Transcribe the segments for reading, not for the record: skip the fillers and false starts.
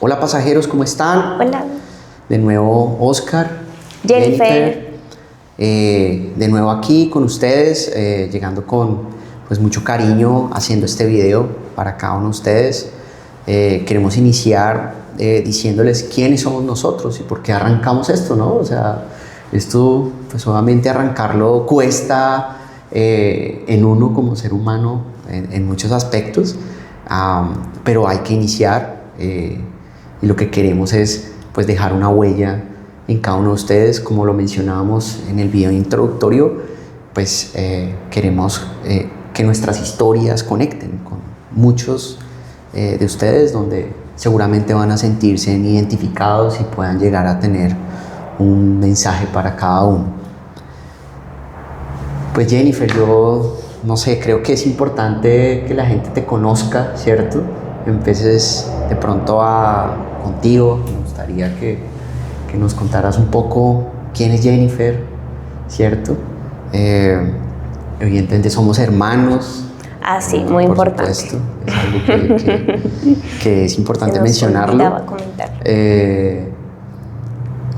Hola pasajeros, ¿cómo están? Hola. De nuevo Oscar, Jennifer. De nuevo aquí con ustedes, llegando con pues, mucho cariño haciendo este video para cada uno de ustedes. Queremos iniciar diciéndoles quiénes somos nosotros y por qué arrancamos esto, ¿no? O sea, esto pues obviamente arrancarlo cuesta en uno como ser humano en muchos aspectos, pero hay que iniciar. Y lo que queremos es pues dejar una huella en cada uno de ustedes, como lo mencionábamos en el video introductorio, pues queremos que nuestras historias conecten con muchos de ustedes, donde seguramente van a sentirse identificados y puedan llegar a tener un mensaje para cada uno. Pues Jennifer, yo no sé, creo que es importante que la gente te conozca, ¿cierto? Empieces de pronto contigo. Me gustaría que nos contaras un poco quién es Jennifer, ¿cierto? Evidentemente somos hermanos. Sí, muy por importante. Supuesto, es algo que es importante mencionarlo.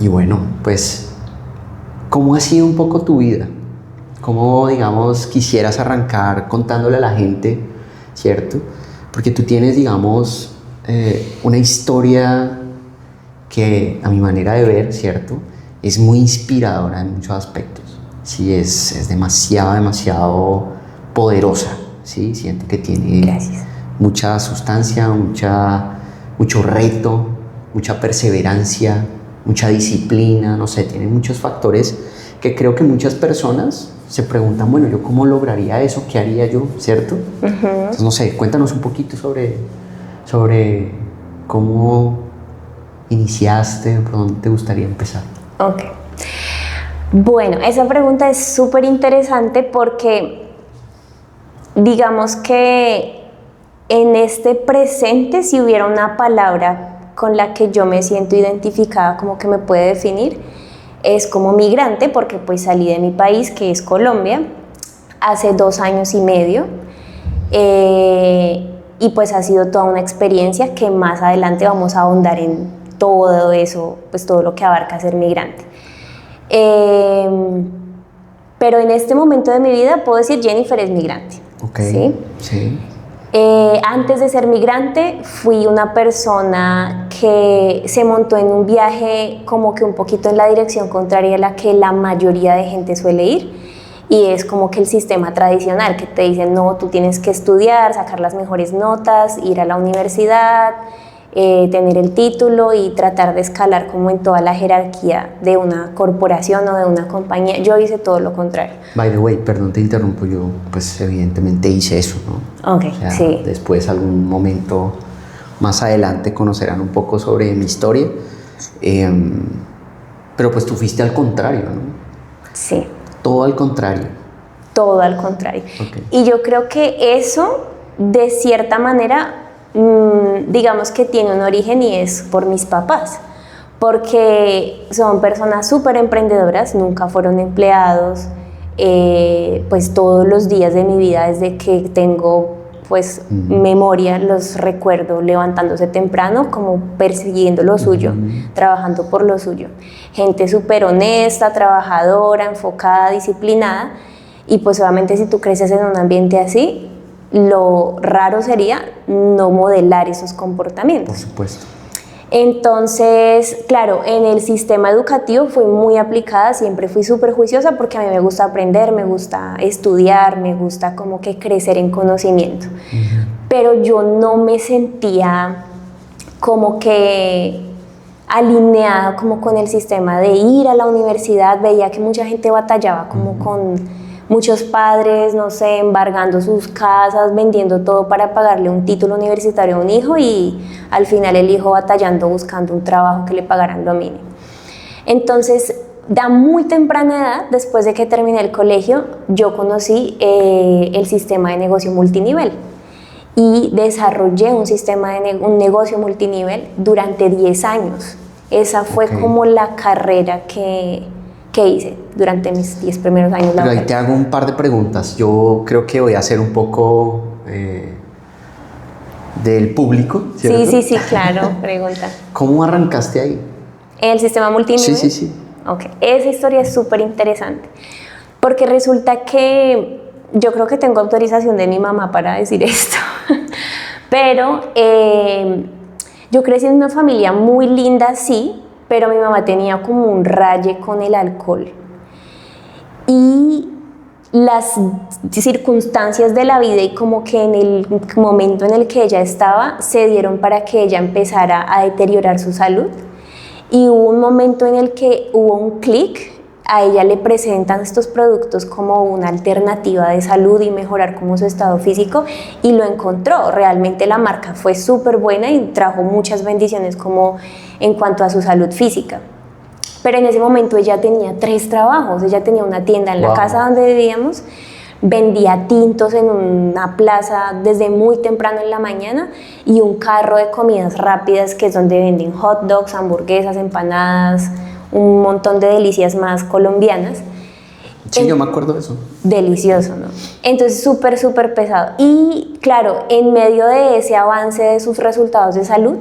Y bueno, pues, ¿cómo ha sido un poco tu vida? ¿Cómo, digamos, quisieras arrancar contándole a la gente, ¿cierto? Porque tú tienes, digamos, una historia que a mi manera de ver, ¿cierto? Es muy inspiradora en muchos aspectos. Sí, es demasiado poderosa, ¿sí? Siento que tiene mucha sustancia, mucho reto, mucha perseverancia, mucha disciplina, no sé, tiene muchos factores que creo que muchas personas se preguntan, bueno, ¿yo cómo lograría eso? ¿Qué haría yo? ¿Cierto? Entonces, no sé, cuéntanos un poquito sobre cómo iniciaste, por dónde te gustaría empezar. Ok. Bueno, esa pregunta es súper interesante porque digamos que en este presente, si hubiera una palabra con la que yo me siento identificada, como que me puede definir, es como migrante, porque pues salí de mi país, que es Colombia, hace 2 años y medio, y pues ha sido toda una experiencia que más adelante vamos a ahondar en todo eso, pues todo lo que abarca ser migrante. Pero en este momento de mi vida puedo decir Jennifer es migrante. Okay. ¿Sí? Antes de ser migrante fui una persona que se montó en un viaje como que un poquito en la dirección contraria a la que la mayoría de gente suele ir, y es como que el sistema tradicional que te dicen no, tú tienes que estudiar, sacar las mejores notas, ir a la universidad, tener el título y tratar de escalar como en toda la jerarquía de una corporación o de una compañía. Yo hice todo lo contrario. By the way, perdón, te interrumpo, yo pues evidentemente hice eso, ¿no? Ok, o sea, sí. Después, algún momento más adelante, conocerán un poco sobre mi historia, pero pues tú fuiste al contrario, ¿no? Sí. Todo al contrario. Todo al contrario. Okay. Y yo creo que eso, de cierta manera, digamos que tiene un origen y es por mis papás, porque son personas súper emprendedoras, nunca fueron empleados, pues todos los días de mi vida, desde que tengo pues memoria, los recuerdo levantándose temprano, como persiguiendo lo suyo, trabajando por lo suyo. Gente súper honesta, trabajadora, enfocada, disciplinada, y pues obviamente si tú creces en un ambiente así, lo raro sería no modelar esos comportamientos. Por supuesto. Entonces, claro, en el sistema educativo fui muy aplicada, siempre fui súper juiciosa porque a mí me gusta aprender, me gusta estudiar, me gusta como que crecer en conocimiento. Pero yo no me sentía como que alineada como con el sistema de ir a la universidad. Veía que mucha gente batallaba como con muchos padres, no sé, embargando sus casas, vendiendo todo para pagarle un título universitario a un hijo, y al final el hijo batallando buscando un trabajo que le pagaran lo mínimo. Entonces, a muy temprana edad, después de que terminé el colegio, yo conocí el sistema de negocio multinivel y desarrollé un negocio multinivel durante 10 años. Esa fue como la carrera que hice durante mis 10 primeros años laborales. Pero ahí te hago un par de preguntas. Yo creo que voy a ser un poco del público, ¿cierto? Sí, sí, sí, claro, pregunta. ¿Cómo arrancaste ahí? ¿El sistema multinivel? Sí, sí, sí. Ok, esa historia es súper interesante, porque resulta que yo creo que tengo autorización de mi mamá para decir esto, pero yo crecí en una familia muy linda, sí, pero mi mamá tenía como un raye con el alcohol. Y las circunstancias de la vida y como que en el momento en el que ella estaba se dieron para que ella empezara a deteriorar su salud. Y hubo un momento en el que hubo un clic, a ella le presentan estos productos como una alternativa de salud y mejorar como su estado físico, y lo encontró. Realmente la marca fue súper buena y trajo muchas bendiciones como en cuanto a su salud física. Pero en ese momento ella tenía 3 trabajos. Ella tenía una tienda en la casa donde vivíamos, vendía tintos en una plaza desde muy temprano en la mañana, y un carro de comidas rápidas que es donde venden hot dogs, hamburguesas, empanadas, un montón de delicias más colombianas. Sí, yo me acuerdo de eso. Delicioso, ¿no? Entonces súper, súper pesado. Y claro, en medio de ese avance de sus resultados de salud,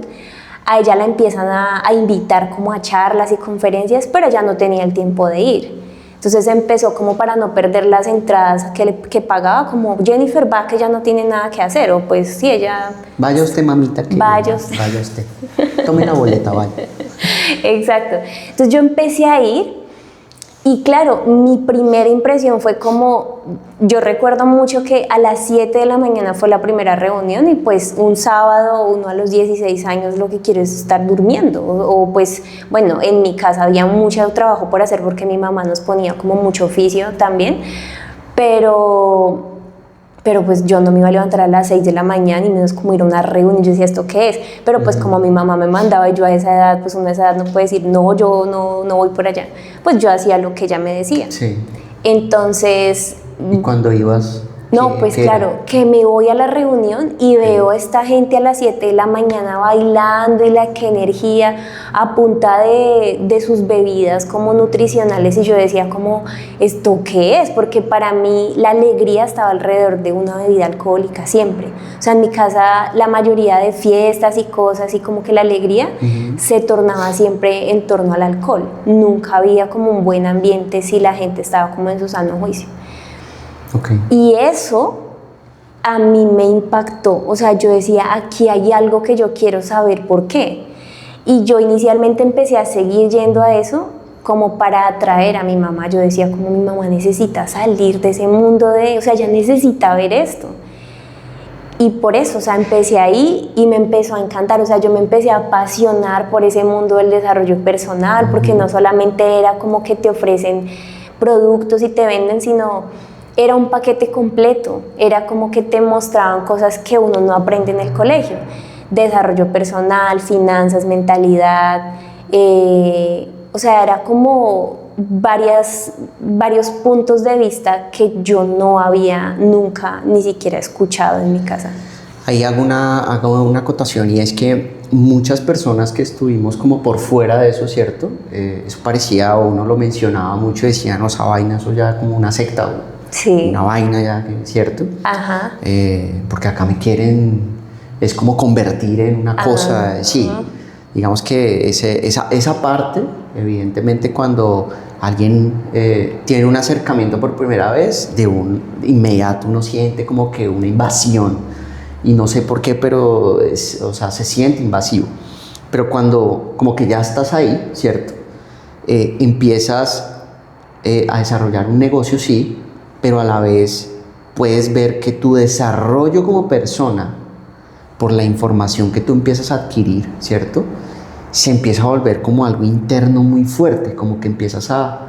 a ella la empiezan a invitar como a charlas y conferencias, pero ella no tenía el tiempo de ir. Entonces empezó como para no perder las entradas que pagaba, como Jennifer va, que ya no tiene nada que hacer, o pues sí, ella... Vaya usted, mamita. Que vaya usted. Vaya usted. Tome la boleta, vaya. Exacto. Entonces yo empecé a ir, y claro, mi primera impresión fue como, yo recuerdo mucho que a las 7 de la mañana fue la primera reunión, y pues un sábado, uno a los 16 años lo que quiere es estar durmiendo, o pues bueno, en mi casa había mucho trabajo por hacer porque mi mamá nos ponía como mucho oficio también, pero pues yo no me iba a levantar a las 6 de la mañana, y menos como ir a una reunión. Yo decía, ¿esto qué es? Pero pues como mi mamá me mandaba, y yo a esa edad, pues uno a esa edad no puede decir, no, yo no voy por allá. Pues yo hacía lo que ella me decía. Sí. Entonces... ¿Y cuando ibas? No, pues claro, que me voy a la reunión y veo a esta gente a las 7 de la mañana bailando, y la que energía a punta de sus bebidas como nutricionales, y yo decía como, ¿esto qué es? Porque para mí la alegría estaba alrededor de una bebida alcohólica siempre. O sea, en mi casa la mayoría de fiestas y cosas, y como que la alegría se tornaba siempre en torno al alcohol. Nunca había como un buen ambiente si la gente estaba como en su sano juicio. Okay. Y eso a mí me impactó. O sea, yo decía, aquí hay algo que yo quiero saber por qué. Y yo inicialmente empecé a seguir yendo a eso como para atraer a mi mamá. Yo decía, como mi mamá necesita salir de ese mundo o sea, ella necesita ver esto. Y por eso, o sea, empecé ahí y me empezó a encantar. O sea, yo me empecé a apasionar por ese mundo del desarrollo personal, porque no solamente era como que te ofrecen productos y te venden, sino... era un paquete completo, era como que te mostraban cosas que uno no aprende en el colegio: desarrollo personal, finanzas, mentalidad, o sea, era como varios puntos de vista que yo no había nunca ni siquiera escuchado en mi casa. Ahí hago una acotación, y es que muchas personas que estuvimos como por fuera de eso, ¿cierto? Eso parecía, o uno lo mencionaba mucho, decían, no, esa vaina, eso ya como una secta, sí. Una vaina ya, ¿cierto? Ajá. Porque acá me quieren, es como convertir en una cosa, sí. Digamos que esa parte, evidentemente, cuando alguien tiene un acercamiento por primera vez, de inmediato uno siente como que una invasión, y no sé por qué, pero o sea, se siente invasivo. Pero cuando como que ya estás ahí, ¿cierto? Empiezas a desarrollar un negocio, sí, pero a la vez puedes ver que tu desarrollo como persona, por la información que tú empiezas a adquirir, ¿cierto?, se empieza a volver como algo interno muy fuerte, como que empiezas a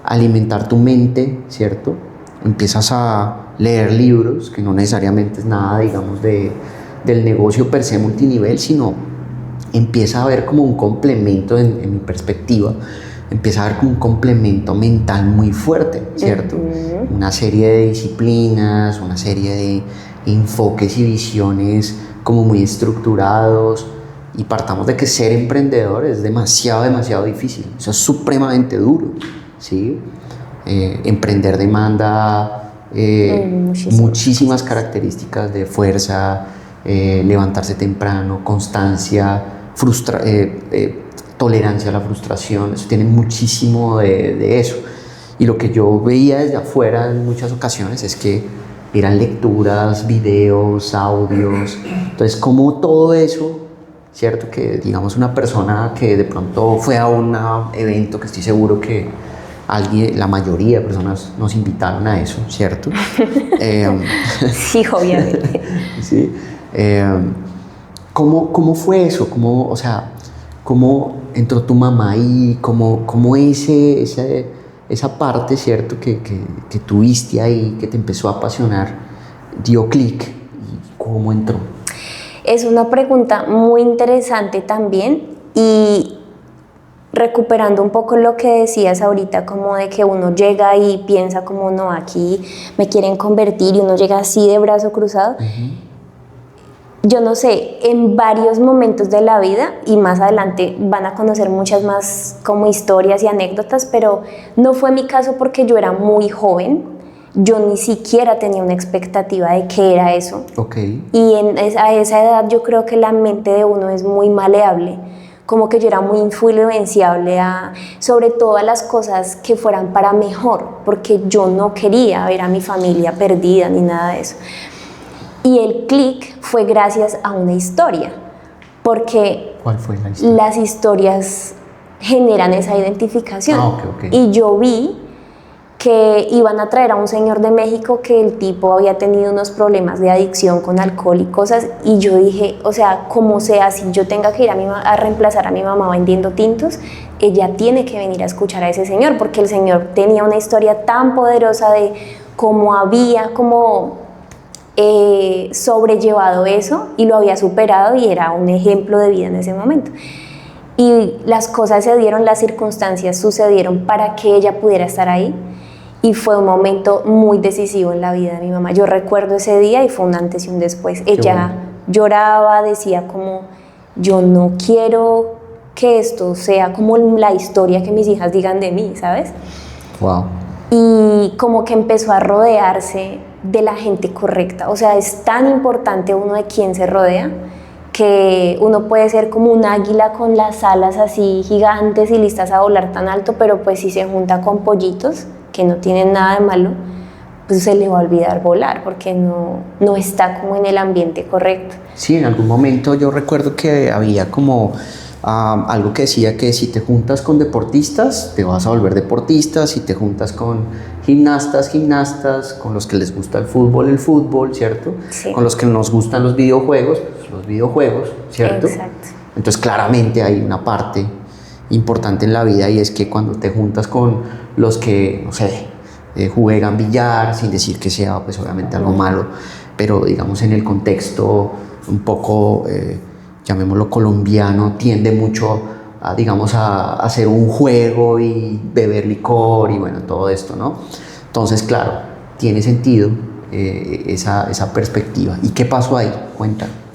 alimentar tu mente, ¿cierto? Empiezas a leer libros, que no necesariamente es nada, digamos, del negocio per se multinivel, sino empieza a ver como un complemento, en mi perspectiva, empieza a ver como un complemento mental muy fuerte, ¿cierto? Una serie de disciplinas, una serie de enfoques y visiones como muy estructurados. Y partamos de que ser emprendedor es demasiado difícil, eso es supremamente duro, ¿sí? Emprender demanda muchísimas características de fuerza, levantarse temprano, constancia, tolerancia a la frustración, eso tiene muchísimo de eso. Y lo que yo veía desde afuera en muchas ocasiones es que eran lecturas, videos, audios, entonces como todo eso, ¿cierto? Que digamos una persona que de pronto fue a un evento, que estoy seguro que la mayoría de personas nos invitaron a eso, ¿cierto? Sí, obviamente. Sí. ¿Cómo fue eso? O sea, ¿cómo entró tu mamá ahí? ¿Cómo esa parte, ¿cierto? Que tuviste ahí, que te empezó a apasionar, dio clic? ¿Y cómo entró? Es una pregunta muy interesante también, y recuperando un poco lo que decías ahorita, como de que uno llega y piensa como, no, aquí me quieren convertir, y uno llega así de brazo cruzado. Yo no sé, en varios momentos de la vida, y más adelante van a conocer muchas más como historias y anécdotas, pero no fue mi caso porque yo era muy joven, yo ni siquiera tenía una expectativa de qué era eso. Okay. Y a esa edad yo creo que la mente de uno es muy maleable, como que yo era muy influenciable sobre todo a las cosas que fueran para mejor, porque yo no quería ver a mi familia perdida ni nada de eso. Y el clic fue gracias a una historia, porque ¿cuál fue la historia? Las historias generan esa identificación. Okay. Y yo vi que iban a traer a un señor de México que el tipo había tenido unos problemas de adicción con alcohol y cosas, y yo dije, o sea, como sea, si yo tenga que ir a reemplazar a mi mamá vendiendo tintos, ella tiene que venir a escuchar a ese señor, porque el señor tenía una historia tan poderosa de cómo había sobrellevado eso y lo había superado, y era un ejemplo de vida en ese momento. Y las cosas se dieron, las circunstancias sucedieron para que ella pudiera estar ahí, y fue un momento muy decisivo en la vida de mi mamá. Yo recuerdo ese día y fue un antes y un después. Ella lloraba, decía como, yo no quiero que esto sea como la historia que mis hijas digan de mí, ¿sabes? Wow. Y como que empezó a rodearse de la gente correcta. O sea, es tan importante uno de quién se rodea, que uno puede ser como un águila con las alas así gigantes y listas a volar tan alto, pero pues si se junta con pollitos que no tienen nada de malo, pues se le va a olvidar volar, porque no está como en el ambiente correcto. Sí, en algún momento yo recuerdo que había como algo que decía que si te juntas con deportistas, te vas a volver deportista; si te juntas con gimnastas, con los que les gusta el fútbol, ¿cierto? Sí. Con los que nos gustan los videojuegos, ¿cierto? Exacto. Entonces claramente hay una parte importante en la vida, y es que cuando te juntas con los que, no sé, juegan billar, sin decir que sea pues obviamente algo malo, pero digamos en el contexto un poco, llamémoslo colombiano, tiende mucho a hacer un juego y beber licor y bueno, todo esto, ¿no? Entonces, claro, tiene sentido esa perspectiva. ¿Y qué pasó ahí? Cuéntame.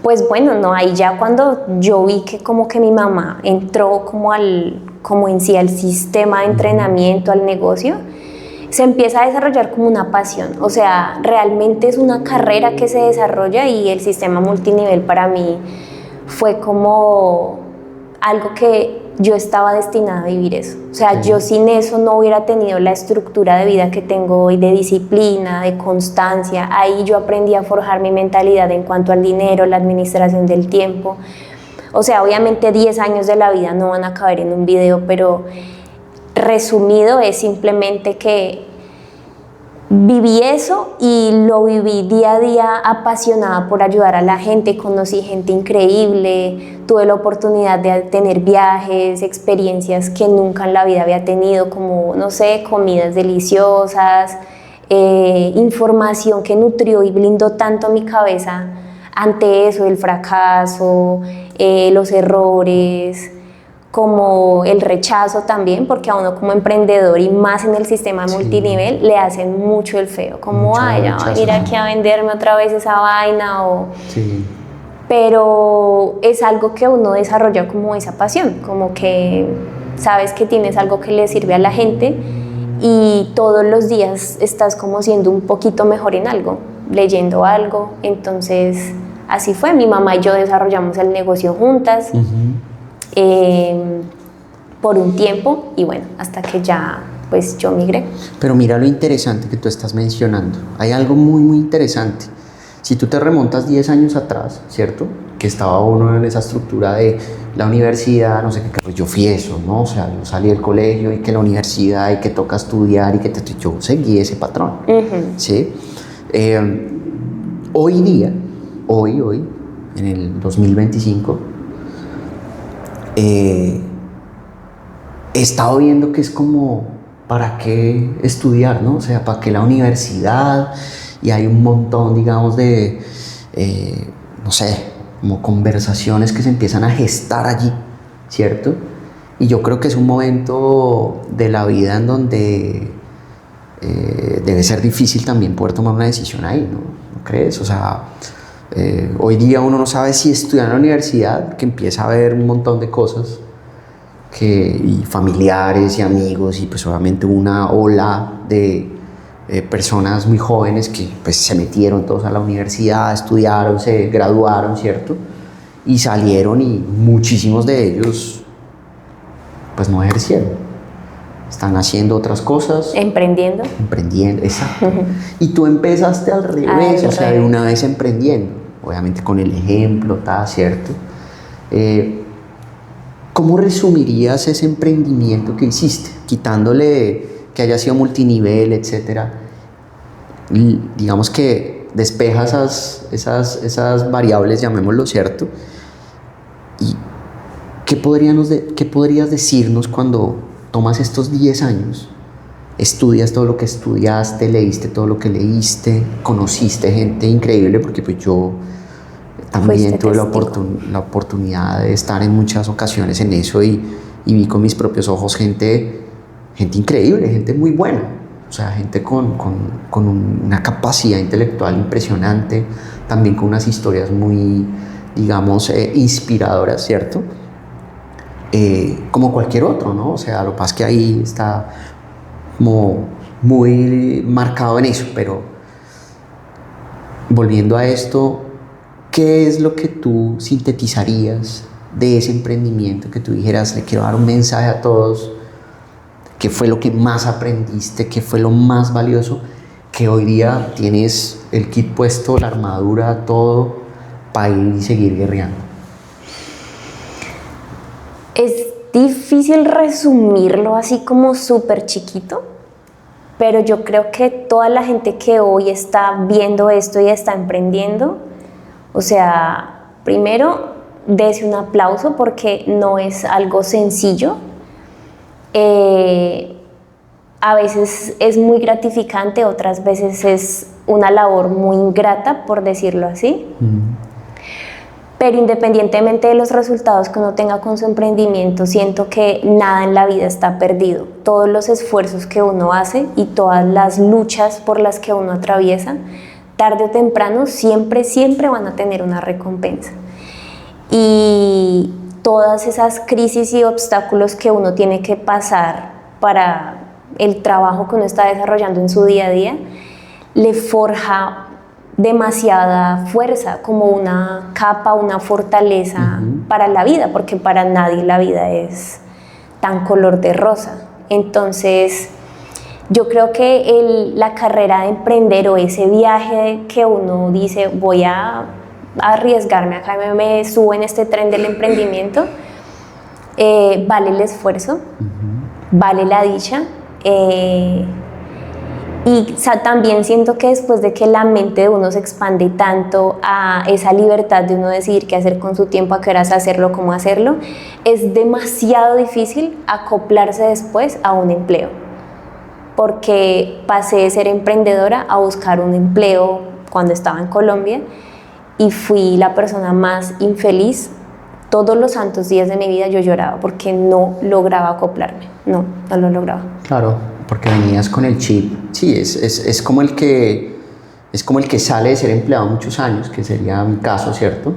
Pues bueno, no, ahí ya cuando yo vi que como que mi mamá entró como en sí al sistema de entrenamiento, al negocio, se empieza a desarrollar como una pasión. O sea, realmente es una carrera que se desarrolla, y el sistema multinivel para mí fue como algo que yo estaba destinada a vivir eso. O sea, yo sin eso no hubiera tenido la estructura de vida que tengo hoy, de disciplina, de constancia. Ahí yo aprendí a forjar mi mentalidad en cuanto al dinero, la administración del tiempo. O sea, obviamente 10 años de la vida no van a caber en un video, pero resumido es simplemente que viví eso, y lo viví día a día apasionada por ayudar a la gente. Conocí gente increíble, tuve la oportunidad de tener viajes, experiencias que nunca en la vida había tenido, como, no sé, comidas deliciosas, información que nutrió y blindó tanto mi cabeza ante eso, el fracaso, los errores, como el rechazo también, porque a uno como emprendedor, y más en el sistema multinivel, le hacen mucho el feo, como, ay, ya va a ir aquí a venderme otra vez esa vaina, pero es algo que uno desarrolla como esa pasión, como que sabes que tienes algo que le sirve a la gente, y todos los días estás como siendo un poquito mejor en algo, leyendo algo. Entonces así fue. Mi mamá y yo desarrollamos el negocio juntas por un tiempo y bueno, hasta que ya pues yo migré. Pero mira lo interesante que tú estás mencionando. Hay algo muy, muy interesante. Si tú te remontas 10 años atrás, ¿cierto? Que estaba uno en esa estructura de la universidad, no sé qué, pues yo fui eso, ¿no? O sea, yo salí del colegio y que la universidad y que toca estudiar y que yo seguí ese patrón, ¿sí? Hoy día, hoy, en el 2025, he estado viendo que es como, ¿para qué estudiar, no? O sea, ¿para qué la universidad? Y hay un montón, digamos, de, no sé, como conversaciones que se empiezan a gestar allí, ¿cierto? Y yo creo que es un momento de la vida en donde debe ser difícil también poder tomar una decisión ahí, ¿no? ¿No crees? O sea, hoy día uno no sabe si estudiar en la universidad, que empieza a ver un montón de cosas, y familiares y amigos, y pues obviamente una ola de personas muy jóvenes que pues se metieron todos a la universidad, estudiaron, se graduaron, ¿cierto? Y salieron y muchísimos de ellos pues no ejercieron. Están haciendo otras cosas. Emprendiendo, exacto. Y tú empezaste al revés, o sea, de una vez emprendiendo, obviamente con el ejemplo, ¿cierto? ¿Cómo resumirías ese emprendimiento que hiciste? Quitándole que haya sido multinivel, etcétera. Y digamos que despeja esas variables, llamémoslo, ¿cierto? ¿Y qué podrías decirnos cuando tomas estos 10 años, estudias todo lo que estudiaste, leíste todo lo que leíste, conociste gente increíble? Porque pues yo también tuve la oportunidad de estar en muchas ocasiones en eso y vi con mis propios ojos gente increíble, gente muy buena, o sea, gente con una capacidad intelectual impresionante, también con unas historias muy, digamos, inspiradoras, ¿cierto? Como cualquier otro, ¿no? O sea, lo que pasa es que ahí está como muy marcado en eso, pero volviendo a esto, ¿qué es lo que tú sintetizarías de ese emprendimiento que tú dijeras, le quiero dar un mensaje a todos? ¿Qué fue lo que más aprendiste? ¿Qué fue lo más valioso? Que hoy día tienes el kit puesto, la armadura, todo, para ir y seguir guerreando. Es difícil resumirlo así como súper chiquito, pero yo creo que toda la gente que hoy está viendo esto y está emprendiendo, o sea, primero, dese un aplauso porque no es algo sencillo. A veces es muy gratificante, otras veces es una labor muy ingrata, por decirlo así. Pero independientemente de los resultados que uno tenga con su emprendimiento, siento que nada en la vida está perdido. Todos los esfuerzos que uno hace y todas las luchas por las que uno atraviesa, tarde o temprano, siempre van a tener una recompensa. Y todas esas crisis y obstáculos que uno tiene que pasar para el trabajo que uno está desarrollando en su día a día, le forja demasiada fuerza, como una capa, una fortaleza para la vida, porque para nadie la vida es tan color de rosa. Entonces, yo creo que la carrera de emprender o ese viaje que uno dice, voy a arriesgarme, acá me subo en este tren del emprendimiento, vale el esfuerzo, vale la dicha, y también siento que después de que la mente de uno se expande tanto a esa libertad de uno decidir qué hacer con su tiempo, a qué horas hacerlo, cómo hacerlo, es demasiado difícil acoplarse después a un empleo, porque pasé de ser emprendedora a buscar un empleo cuando estaba en Colombia y fui la persona más infeliz. Todos los santos días de mi vida yo lloraba porque no lograba acoplarme, no lo lograba. Claro, porque venías con el chip. Sí, es como el que sale de ser empleado muchos años, que sería mi caso, ¿cierto?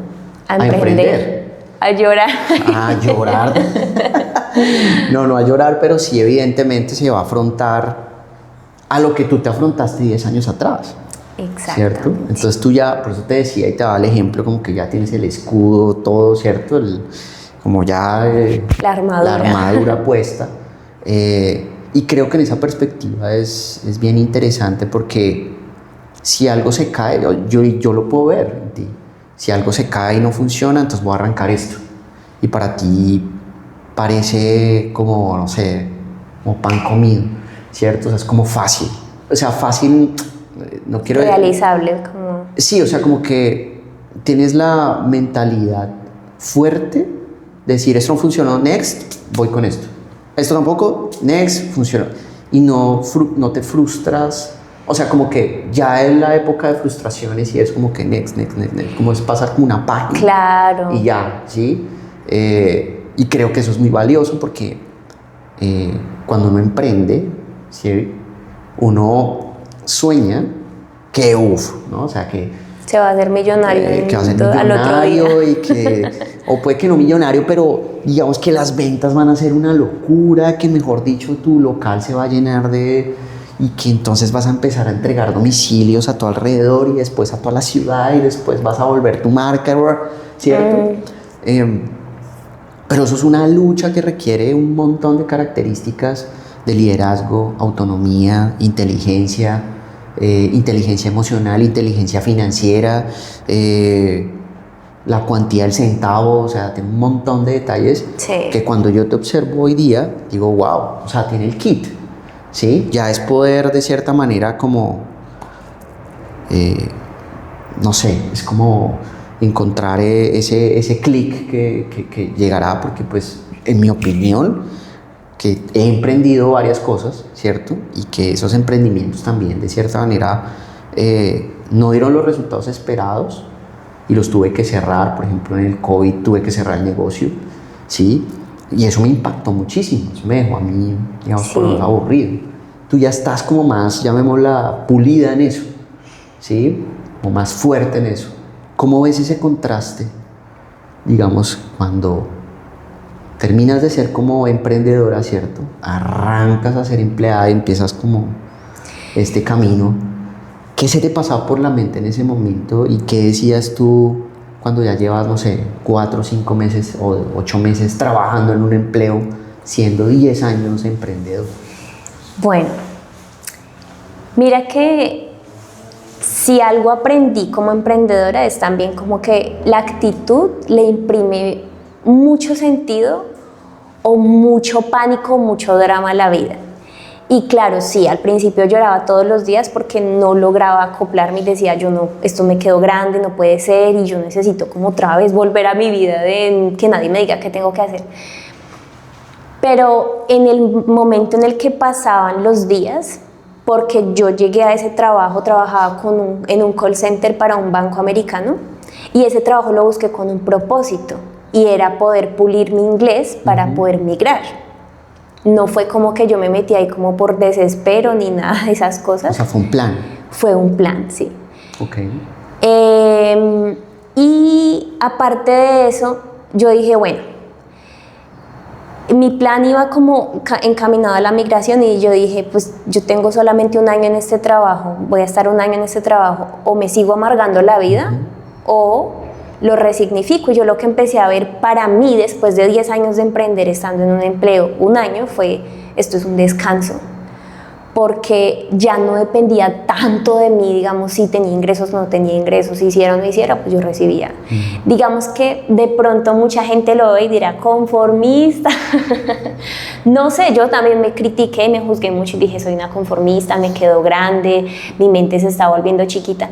A emprender. A llorar. A llorar. No a llorar, pero sí evidentemente se va a afrontar a lo que tú te afrontaste 10 años atrás. ¿cierto? Entonces tú ya, por eso te decía y te daba el ejemplo, como que ya tienes el escudo, todo, ¿cierto? Como ya la armadura puesta. Y creo que en esa perspectiva es bien interesante porque si algo se cae, yo lo puedo ver en ti. Si algo se cae y no funciona, entonces voy a arrancar esto. Y para ti parece como, no sé, como pan comido, ¿cierto? O sea, es como fácil. O sea, fácil, no quiero... Realizable, como... Sí, o sea, como que tienes la mentalidad fuerte de decir, esto no funcionó, next, voy con esto. Esto tampoco, next, funcionó. Y no te frustras. O sea, como que ya es la época de frustraciones y es como que next, como es pasar como una página. Claro. Y ya, ¿sí? Y creo que eso es muy valioso porque cuando uno emprende, ¿sí? Uno sueña que ¿no? O sea, que se va a hacer millonario, que va a ser millonario al otro día. O puede que no millonario, pero digamos que las ventas van a ser una locura, que mejor dicho tu local se va a llenar y que entonces vas a empezar a entregar domicilios a tu alrededor y después a toda la ciudad y después vas a volver tu marca, ¿cierto? Pero eso es una lucha que requiere un montón de características de liderazgo, autonomía, inteligencia emocional, inteligencia financiera, la cuantía del centavo, o sea, tiene un montón de detalles que cuando yo te observo hoy día, digo, wow, o sea, tiene el kit, ¿sí? Ya es poder de cierta manera como, no sé, es como encontrar ese clic que llegará, porque pues, en mi opinión, que he emprendido varias cosas, ¿cierto? Y que esos emprendimientos también, de cierta manera, no dieron los resultados esperados y los tuve que cerrar. Por ejemplo, en el COVID tuve que cerrar el negocio, ¿sí? Y eso me impactó muchísimo, eso me dejó a mí, digamos, por lo menos aburrido. Tú ya estás como más, llamémosla, pulida en eso, ¿sí? O más fuerte en eso. ¿Cómo ves ese contraste, digamos, cuando terminas de ser como emprendedora, ¿cierto? Arrancas a ser empleada y empiezas como este camino? ¿Qué se te pasaba por la mente en ese momento y qué decías tú cuando ya llevas, no sé, 4 o 5 meses o 8 meses trabajando en un empleo, siendo 10 años emprendedor? Bueno, mira que si algo aprendí como emprendedora es también como que la actitud le imprime mucho sentido o mucho pánico, mucho drama a la vida. Y claro, sí, al principio lloraba todos los días porque no lograba acoplarme y decía, yo no, esto me quedó grande, no puede ser y yo necesito como otra vez volver a mi vida de que nadie me diga qué tengo que hacer. Pero en el momento en el que pasaban los días, porque yo llegué a ese trabajo, trabajaba en un call center para un banco americano y ese trabajo lo busqué con un propósito y era poder pulir mi inglés para poder migrar. No fue como que yo me metí ahí como por desespero ni nada de esas cosas. O sea, fue un plan. Fue un plan, sí. Ok. Y aparte de eso, yo dije, bueno, mi plan iba como encaminado a la migración y yo dije, pues yo tengo solamente un año en este trabajo, voy a estar un año en este trabajo, o me sigo amargando la vida o lo resignifico. Y yo lo que empecé a ver para mí después de 10 años de emprender estando en un empleo, un año, fue esto es un descanso, porque ya no dependía tanto de mí, digamos, si tenía ingresos o no tenía ingresos, si hiciera o no hiciera, pues yo recibía. Digamos que de pronto mucha gente lo ve y dirá, conformista. No sé, yo también me critiqué, me juzgué mucho y dije, soy una conformista, me quedo grande, mi mente se está volviendo chiquita.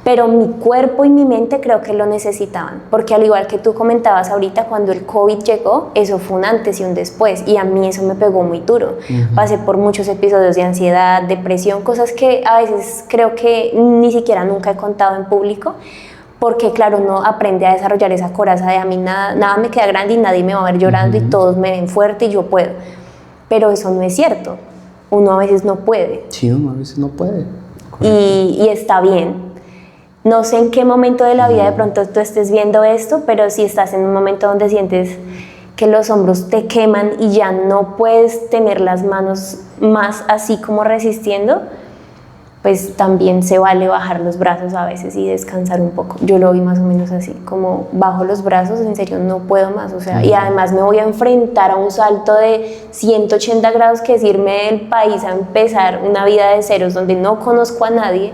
Pero mi cuerpo y mi mente creo que lo necesitaban, porque al igual que tú comentabas ahorita, cuando el COVID llegó, eso fue un antes y un después, y a mí eso me pegó muy duro. Pasé por muchos episodios de ansiedad, depresión, cosas que a veces creo que ni siquiera nunca he contado en público, porque claro, uno aprende a desarrollar esa coraza de a mí nada me queda grande y nadie me va a ver llorando y todos me ven fuerte y yo puedo. Pero eso no es cierto, uno a veces no puede. Sí, uno a veces no puede. Y está bien. No sé en qué momento de la vida de pronto tú estés viendo esto, pero si estás en un momento donde sientes que los hombros te queman y ya no puedes tener las manos más así como resistiendo, pues también se vale bajar los brazos a veces y descansar un poco. Yo lo vi más o menos así, como bajo los brazos, en serio no puedo más, o sea, y además me voy a enfrentar a un salto de 180 grados que es irme del país a empezar una vida de ceros donde no conozco a nadie,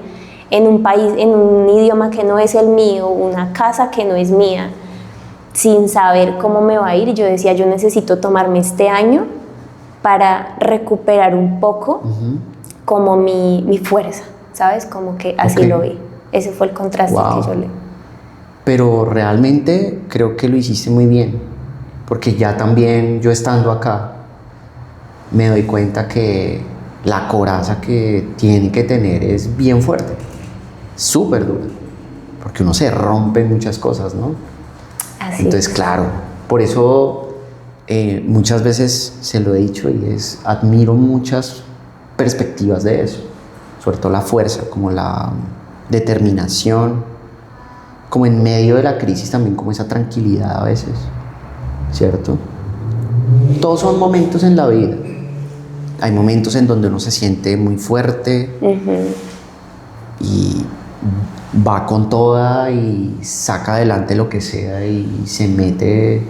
en un país, en un idioma que no es el mío, una casa que no es mía, sin saber cómo me va a ir. Y yo decía, yo necesito tomarme este año para recuperar un poco como mi fuerza, ¿sabes? Como que así lo vi. Ese fue el contraste que yo le... Pero realmente creo que lo hiciste muy bien, porque ya también yo estando acá me doy cuenta que la coraza que tiene que tener es bien fuerte, súper dura, porque uno se rompe en muchas cosas, ¿no? Así Entonces, es. claro, por eso muchas veces se lo he dicho y admiro muchas perspectivas de eso, sobre todo la fuerza, como la determinación, como en medio de la crisis también como esa tranquilidad a veces, ¿cierto? Todos son momentos en la vida. Hay momentos en donde uno se siente muy fuerte y va con toda y saca adelante lo que sea y se mete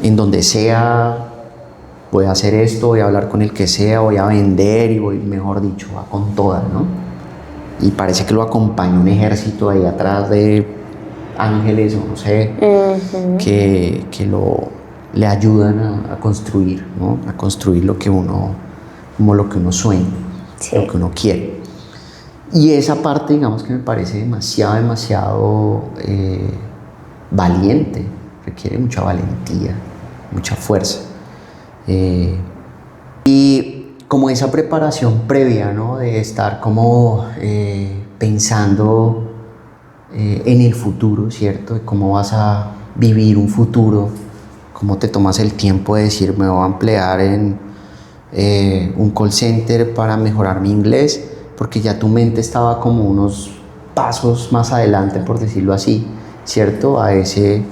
en donde sea. Voy a hacer esto, voy a hablar con el que sea, voy a vender y voy, mejor dicho, va con toda, ¿no? Y parece que lo acompaña un ejército ahí atrás de ángeles o no sé, que le ayudan a construir, ¿no? A construir lo que uno, como lo que uno sueña, lo que uno quiere. Y esa parte, digamos, que me parece demasiado valiente, requiere mucha valentía, mucha fuerza. Y como esa preparación previa, ¿no? De estar como pensando en el futuro, ¿cierto? De cómo vas a vivir un futuro, cómo te tomas el tiempo de decir, me voy a emplear en un call center para mejorar mi inglés, porque ya tu mente estaba como unos pasos más adelante, por decirlo así, ¿cierto? A ese,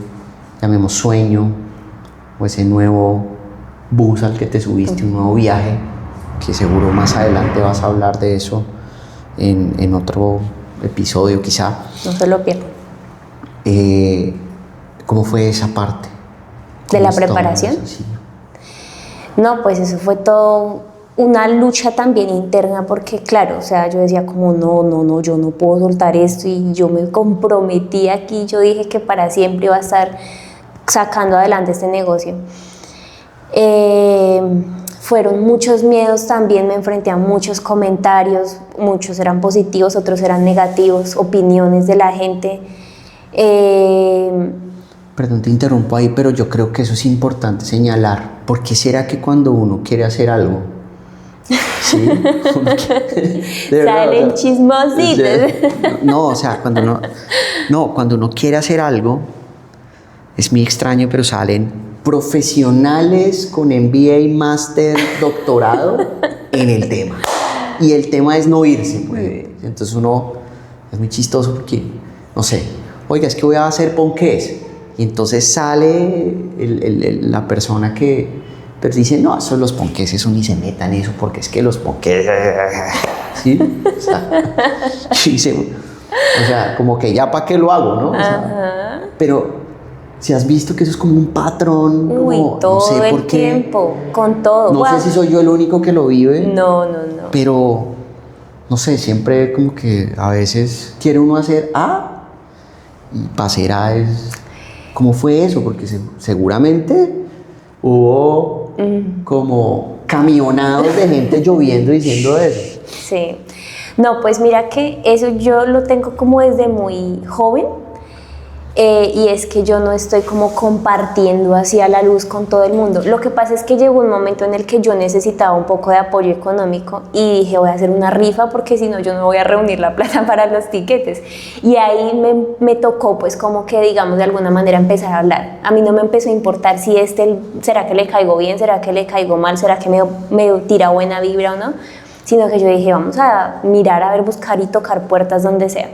llamemos, sueño o ese nuevo bus al que te subiste, un nuevo viaje, que seguro más adelante vas a hablar de eso en otro episodio quizá. No se lo pierdan. ¿Cómo fue esa parte? ¿De la preparación? Sí. No, pues eso fue todo una lucha también interna, porque claro, o sea, yo decía como no, yo no puedo soltar esto, y yo me comprometí aquí, yo dije que para siempre iba a estar sacando adelante este negocio. Fueron muchos miedos también, me enfrenté a muchos comentarios, muchos eran positivos, otros eran negativos, opiniones de la gente. Perdón, te interrumpo ahí, pero yo creo que eso es importante señalar. ¿Por qué será que cuando uno quiere hacer algo, ¿sí? Salen chismositos? No, o sea, cuando uno quiere hacer algo, es muy extraño, pero salen profesionales con MBA, máster, doctorado en el tema. Y el tema es no irse, pues. Entonces uno es muy chistoso porque, no sé, oiga, es que voy a hacer ponqués. Y entonces sale la persona que pero dice, no, eso los ponqués, eso ni se metan eso, porque es que los ponqués, ¿sí? O sea, como que ya para qué lo hago, ¿no? O sea, pero si has visto que eso es como un patrón, como, todo no sé por el qué, tiempo, con todo. No sé si soy yo el único que lo vive. No. Pero, no sé, siempre como que a veces quiere uno hacer A y para hacer A es... ¿Cómo fue eso? Porque seguramente hubo como camionados de gente lloviendo diciendo eso. Sí. No, pues mira que eso yo lo tengo como desde muy joven. Y es que yo no estoy como compartiendo así a la luz con todo el mundo. Lo que pasa es que llegó un momento en el que yo necesitaba un poco de apoyo económico y dije, voy a hacer una rifa porque si no yo no voy a reunir la plata para los tiquetes. Y ahí me tocó pues como que digamos de alguna manera empezar a hablar. A mí no me empezó a importar si será que le caigo bien, será que le caigo mal, será que me tira buena vibra o no, sino que yo dije, vamos a mirar, a ver, buscar y tocar puertas donde sea.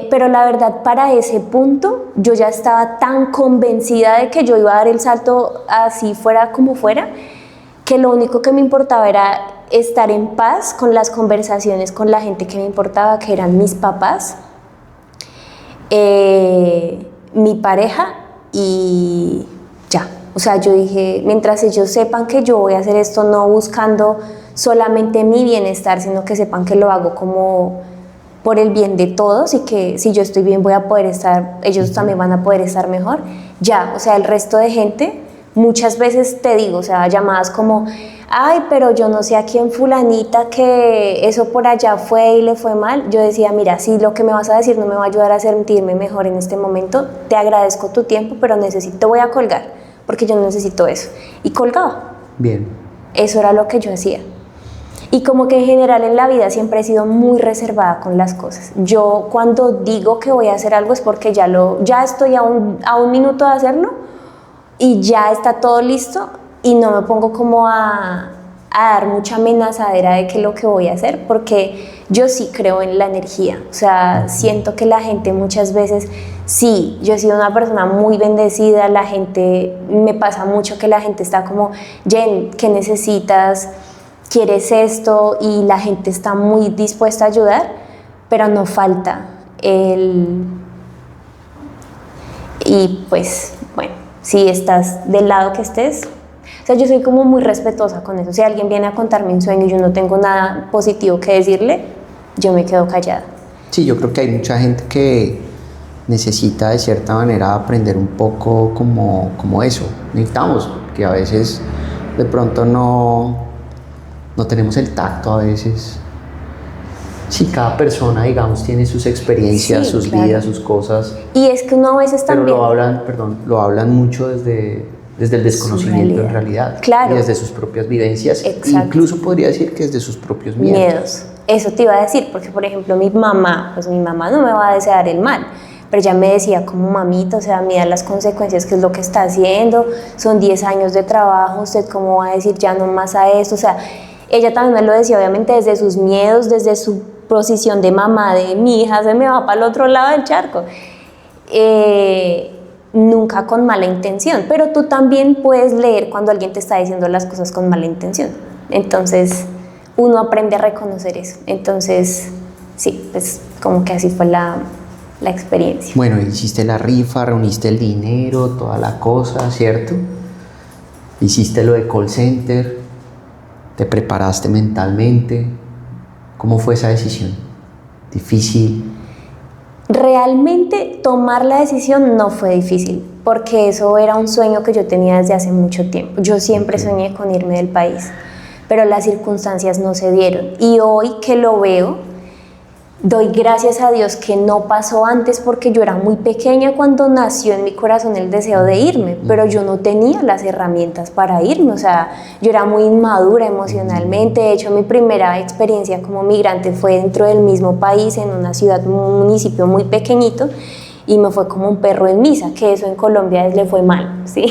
Pero la verdad, para ese punto yo ya estaba tan convencida de que yo iba a dar el salto así fuera como fuera, que lo único que me importaba era estar en paz con las conversaciones con la gente que me importaba, que eran mis papás, mi pareja y ya. O sea, yo dije, mientras ellos sepan que yo voy a hacer esto no buscando solamente mi bienestar, sino que sepan que lo hago como por el bien de todos y que si yo estoy bien voy a poder estar, ellos también van a poder estar mejor. Ya, o sea, el resto de gente, muchas veces te digo, o sea, llamadas como, ay, pero yo no sé a quién fulanita que eso por allá fue y le fue mal. Yo decía, mira, si lo que me vas a decir no me va a ayudar a sentirme mejor en este momento, te agradezco tu tiempo, pero te voy a colgar, porque yo necesito eso. Y colgaba. Bien. Eso era lo que yo hacía. Y como que en general en la vida siempre he sido muy reservada con las cosas. Yo cuando digo que voy a hacer algo es porque ya estoy a un minuto de hacerlo y ya está todo listo y no me pongo como a dar mucha amenazadera de que lo que voy a hacer, porque yo sí creo en la energía. O sea, siento que la gente muchas veces, sí, yo he sido una persona muy bendecida, la gente, me pasa mucho que la gente está como, Jen, ¿qué necesitas? ¿Quieres esto? Y la gente está muy dispuesta a ayudar, pero no falta y pues, bueno, si estás del lado que estés, o sea, yo soy como muy respetuosa con eso. Si alguien viene a contarme un sueño y yo no tengo nada positivo que decirle, yo me quedo callada. Sí, yo creo que hay mucha gente que necesita de cierta manera aprender un poco como eso. Necesitamos, que a veces de pronto no tenemos el tacto a veces. Sí, cada persona, digamos, tiene sus experiencias, Sí, sus claro. vidas, sus cosas. Y es que uno a veces Pero también... lo hablan mucho desde el desconocimiento en realidad. Claro. Y desde sus propias vivencias. Exacto. Incluso podría decir que desde sus propios miedos. Eso te iba a decir, porque por ejemplo mi mamá no me va a desear el mal, pero ella me decía como mamita, o sea, mira las consecuencias, que es lo que está haciendo, son 10 años de trabajo, usted cómo va a decir ya no más a esto, o sea, ella también me lo decía obviamente desde sus miedos, desde su posición de mamá, de mi hija se me va para el otro lado del charco. Nunca con mala intención, pero tú también puedes leer cuando alguien te está diciendo las cosas con mala intención. Entonces, uno aprende a reconocer eso. Entonces, sí, pues como que así fue la experiencia. Bueno, hiciste la rifa, reuniste el dinero, toda la cosa, ¿cierto? Hiciste lo de call center, te preparaste mentalmente. ¿Cómo fue esa decisión? ¿Difícil? Realmente tomar la decisión no fue difícil, porque eso era un sueño que yo tenía desde hace mucho tiempo. Yo siempre soñé con irme del país, pero las circunstancias no se dieron. Y hoy que lo veo, doy gracias a Dios que no pasó antes, porque yo era muy pequeña cuando nació en mi corazón el deseo de irme, pero yo no tenía las herramientas para irme. O sea, yo era muy inmadura emocionalmente. De hecho, mi primera experiencia como migrante fue dentro del mismo país, en una ciudad, un municipio muy pequeñito, y me fue como un perro en misa, que eso en Colombia le fue mal, ¿sí?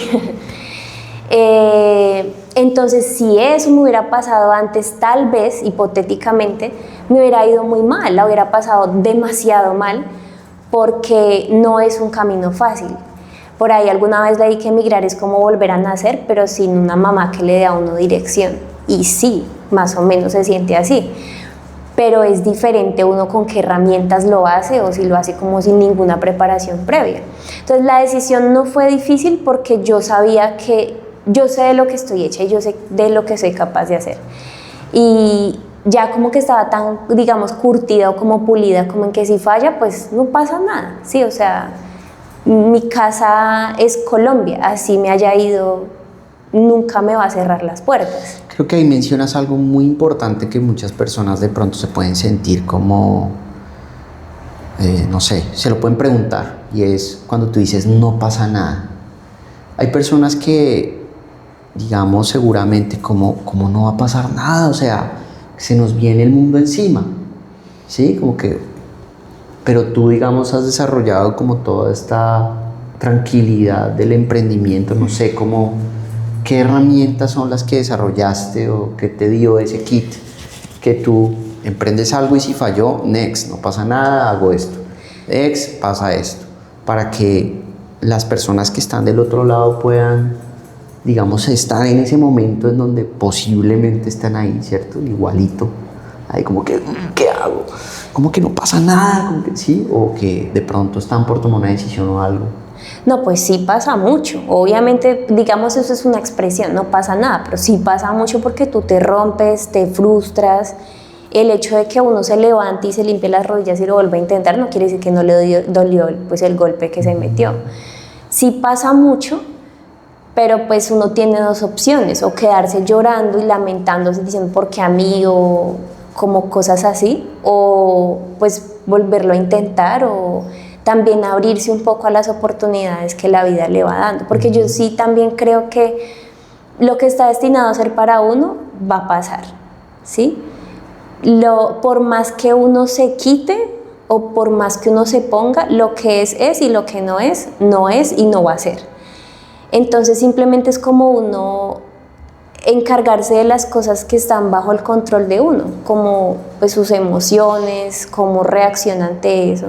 Entonces, si eso me hubiera pasado antes, tal vez, hipotéticamente, me hubiera ido muy mal, la hubiera pasado demasiado mal, porque no es un camino fácil. Por ahí alguna vez leí que emigrar es como volver a nacer, pero sin una mamá que le dé a uno dirección. Y sí, más o menos se siente así. Pero es diferente uno con qué herramientas lo hace, o si lo hace como sin ninguna preparación previa. Entonces la decisión no fue difícil, porque yo sabía que yo sé de lo que estoy hecha y yo sé de lo que soy capaz de hacer. Y ya como que estaba tan, digamos, curtida o como pulida, como en que si falla, pues no pasa nada, ¿sí? O sea, mi casa es Colombia, así me haya ido, nunca me va a cerrar las puertas. Creo que ahí mencionas algo muy importante que muchas personas de pronto se pueden sentir como, no sé, se lo pueden preguntar, y es cuando tú dices no pasa nada. Hay personas que, digamos, seguramente como no va a pasar nada, o sea, se nos viene el mundo encima, ¿sí? Como que, pero tú, digamos, has desarrollado como toda esta tranquilidad del emprendimiento, no sé, como, ¿qué herramientas son las que desarrollaste o qué te dio ese kit que tú emprendes algo y si falló, next, no pasa nada, hago esto, next, pasa esto, para que las personas que están del otro lado puedan digamos, están en ese momento en donde posiblemente están ahí, ¿cierto? Igualito. Ahí como que, ¿qué hago? Como que no pasa nada, como que sí, o que de pronto están por tomar una decisión o algo. No, pues sí pasa mucho. Obviamente, digamos, eso es una expresión, no pasa nada, pero sí pasa mucho porque tú te rompes, te frustras. El hecho de que uno se levante y se limpie las rodillas y lo vuelva a intentar no quiere decir que no le dolió pues, el golpe que se metió. Sí pasa mucho, pero pues uno tiene dos opciones, o quedarse llorando y lamentándose diciendo ¿por qué a mí? O como cosas así, o pues volverlo a intentar, o también abrirse un poco a las oportunidades que la vida le va dando, porque yo sí también creo que lo que está destinado a ser para uno va a pasar, ¿sí? Por más que uno se quite o por más que uno se ponga, lo que es y lo que no es y no va a ser. Entonces simplemente es como uno encargarse de las cosas que están bajo el control de uno, como pues sus emociones, cómo reacciona ante eso.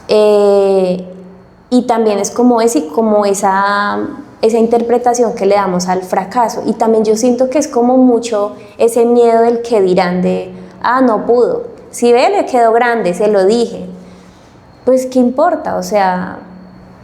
Y también es como esa interpretación que le damos al fracaso. Y también yo siento que es como mucho ese miedo del que dirán de, no pudo, si ve le quedó grande, se lo dije. Pues qué importa, o sea,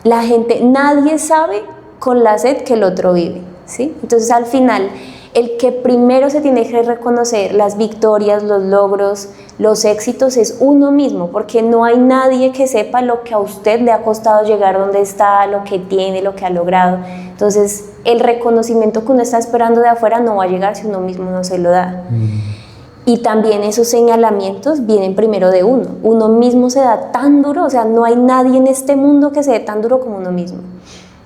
la gente, nadie sabe con la sed que el otro vive, ¿sí? Entonces al final, el que primero se tiene que reconocer las victorias, los logros, los éxitos es uno mismo, porque no hay nadie que sepa lo que a usted le ha costado llegar donde está, lo que tiene, lo que ha logrado. Entonces el reconocimiento que uno está esperando de afuera no va a llegar si uno mismo no se lo da. Y también esos señalamientos vienen primero de uno. Uno mismo se da tan duro, o sea, no hay nadie en este mundo que se dé tan duro como uno mismo.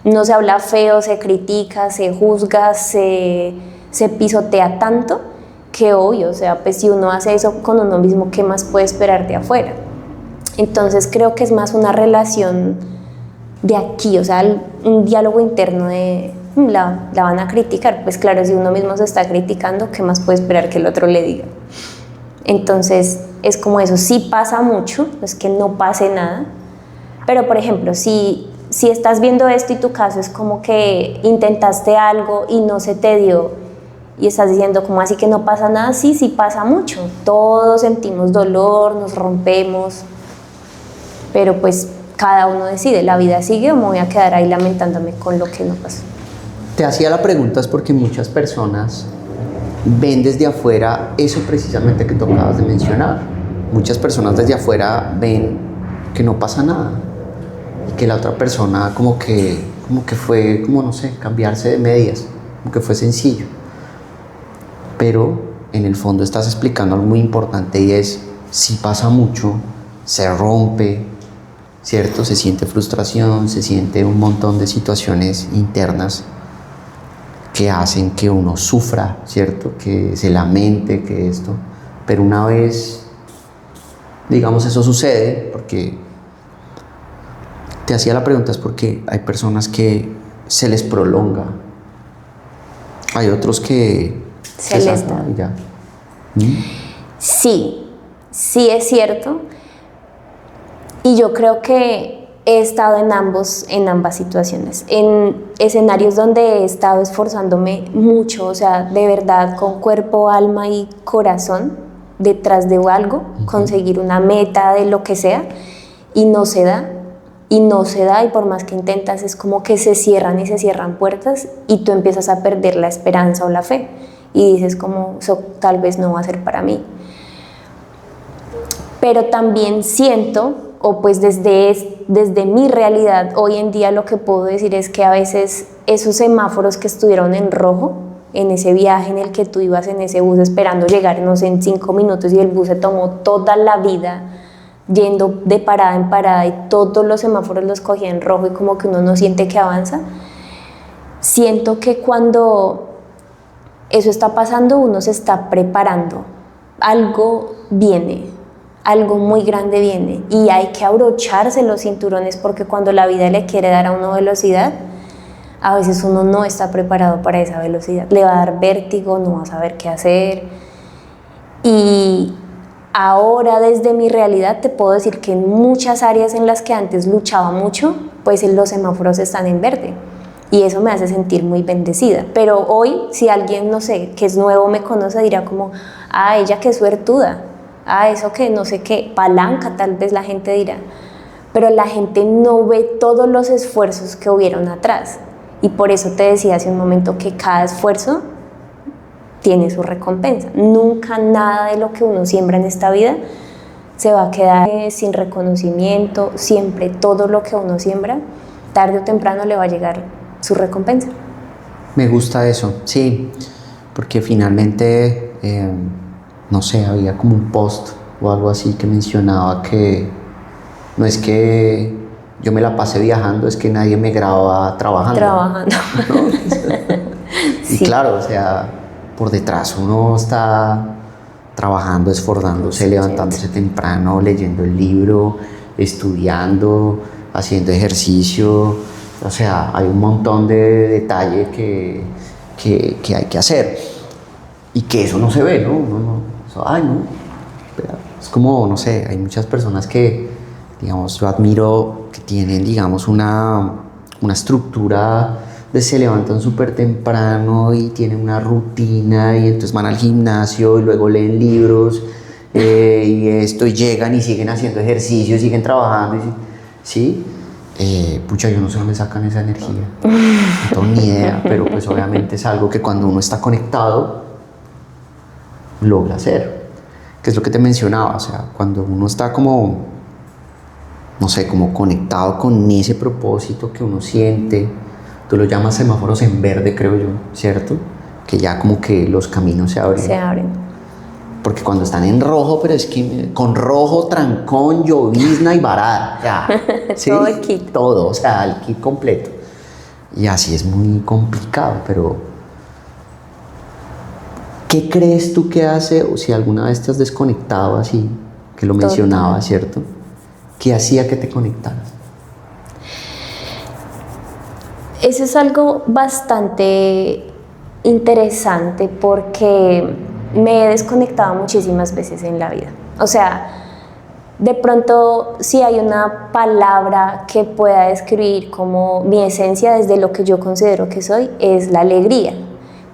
No se habla feo, se critica, se juzga, se pisotea tanto que obvio, o sea, pues si uno hace eso con uno mismo, ¿qué más puede esperar de afuera? Entonces creo que es más una relación de aquí, o sea, un diálogo interno de la van a criticar, pues claro, si uno mismo se está criticando, ¿qué más puede esperar que el otro le diga? Entonces es como eso, sí pasa mucho, no es que no pase nada, pero por ejemplo, si estás viendo esto y tu caso es como que intentaste algo y no se te dio y estás diciendo como así que no pasa nada, sí pasa mucho, todos sentimos dolor, nos rompemos, pero pues cada uno decide, la vida sigue o me voy a quedar ahí lamentándome con lo que no pasó. Te hacía la pregunta es porque muchas personas ven desde afuera eso precisamente que tú acabas de mencionar. Muchas personas desde afuera ven que no pasa nada y que la otra persona como que fue, como no sé, cambiarse de medias, como que fue sencillo. Pero en el fondo estás explicando algo muy importante y es, si pasa mucho, se rompe, ¿cierto? Se siente frustración, se siente un montón de situaciones internas que hacen que uno sufra, ¿cierto? Que se lamente, que esto. Pero una vez, digamos, eso sucede, porque te hacía la pregunta, es porque hay personas que se les prolonga. Hay otros que se les da. Ya. Sí es cierto. Y yo creo que he estado en ambas situaciones, en escenarios donde he estado esforzándome mucho, o sea, de verdad, con cuerpo, alma y corazón, detrás de algo, conseguir una meta de lo que sea, y no se da, y por más que intentas, es como que se cierran puertas, y tú empiezas a perder la esperanza o la fe, y dices como, eso tal vez no va a ser para mí. Pero también siento, o pues desde mi realidad, hoy en día lo que puedo decir es que a veces esos semáforos que estuvieron en rojo, en ese viaje en el que tú ibas en ese bus esperando llegar, no sé, en 5 minutos y el bus se tomó toda la vida yendo de parada en parada y todos los semáforos los cogía en rojo y como que uno no siente que avanza, siento que cuando eso está pasando uno se está preparando, algo viene, algo muy grande viene y hay que abrocharse los cinturones porque cuando la vida le quiere dar a uno velocidad, a veces uno no está preparado para esa velocidad, le va a dar vértigo, no va a saber qué hacer. Y ahora desde mi realidad te puedo decir que en muchas áreas en las que antes luchaba mucho, pues los semáforos están en verde. Y eso me hace sentir muy bendecida. Pero hoy, si alguien, no sé, que es nuevo me conoce, dirá como, ah, ella qué suertuda, ah, eso que no sé qué, palanca tal vez la gente dirá. Pero la gente no ve todos los esfuerzos que hubieron atrás. Y por eso te decía hace un momento que cada esfuerzo tiene su recompensa. Nunca nada de lo que uno siembra en esta vida se va a quedar sin reconocimiento. Siempre todo lo que uno siembra, tarde o temprano le va a llegar su recompensa. Me gusta eso, sí, porque finalmente, no sé, había como un post o algo así que mencionaba que no es que yo me la pasé viajando, es que nadie me graba trabajando. ¿No? Y sí. claro, o sea, por detrás uno está trabajando, esforzándose, levantándose temprano, leyendo el libro, estudiando, haciendo ejercicio. O sea, hay un montón de detalles que hay que hacer y que eso no se ve, ¿no? Ay, no. Es como, no sé, hay muchas personas que, digamos, yo admiro que tienen, digamos, una estructura de se levantan súper temprano y tienen una rutina y entonces van al gimnasio y luego leen libros y esto y llegan y siguen haciendo ejercicio, siguen trabajando, ¿sí? Pucha, yo no sé dónde sacan esa energía, no tengo ni idea, pero pues obviamente es algo que cuando uno está conectado logra hacer, que es lo que te mencionaba, o sea, cuando uno está como, no sé, como conectado con ese propósito que uno siente, tú lo llamas semáforos en verde, creo yo, ¿cierto? Que ya como que los caminos se abren. Se abren. Porque cuando están en rojo, pero es que con rojo, trancón, llovizna y varada, ya. ¿Sí? Todo el kit. Todo, o sea, el kit completo. Y así es muy complicado, pero ¿qué crees tú que hace, o si alguna vez te has desconectado así, que lo mencionaba, ¿cierto? ¿Qué hacía que te conectaras? Eso es algo bastante interesante porque me he desconectado muchísimas veces en la vida. O sea, de pronto si hay una palabra que pueda describir como mi esencia desde lo que yo considero que soy, es la alegría.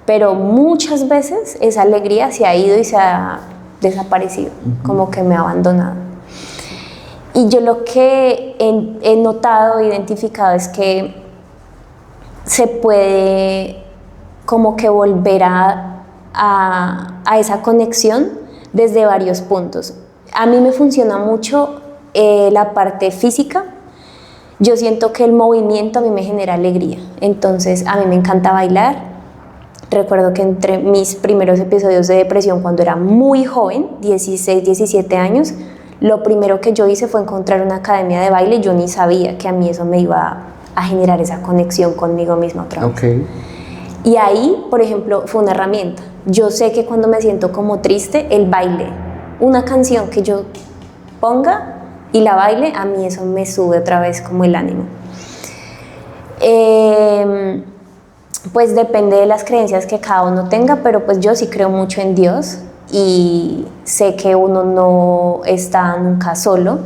Pero muchas veces esa alegría se ha ido y se ha desaparecido, como que me ha abandonado. Y yo lo que he notado, identificado es que se puede como que volver a esa conexión desde varios puntos. A mí me funciona mucho la parte física. Yo siento que el movimiento a mí me genera alegría, entonces a mí me encanta bailar. Recuerdo que entre mis primeros episodios de depresión, cuando era muy joven, 16, 17 años, lo primero que yo hice fue encontrar una academia de baile. Yo ni sabía que a mí eso me iba a generar esa conexión conmigo misma otra vez. Okay. Y ahí, por ejemplo, fue una herramienta. Yo sé que cuando me siento como triste, el baile, una canción que yo ponga y la baile, a mí eso me sube otra vez como el ánimo. Pues depende de las creencias que cada uno tenga, pero pues yo sí creo mucho en Dios y sé que uno no está nunca solo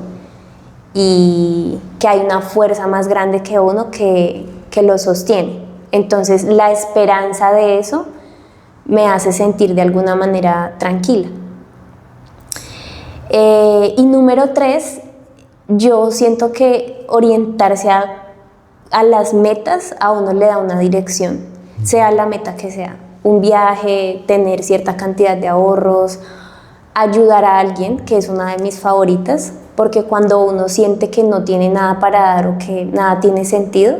y que hay una fuerza más grande que uno que lo sostiene. Entonces la esperanza de eso me hace sentir de alguna manera tranquila. Y número 3, yo siento que orientarse a las metas a uno le da una dirección, sea la meta que sea, un viaje, tener cierta cantidad de ahorros, ayudar a alguien, que es una de mis favoritas, porque cuando uno siente que no tiene nada para dar o que nada tiene sentido,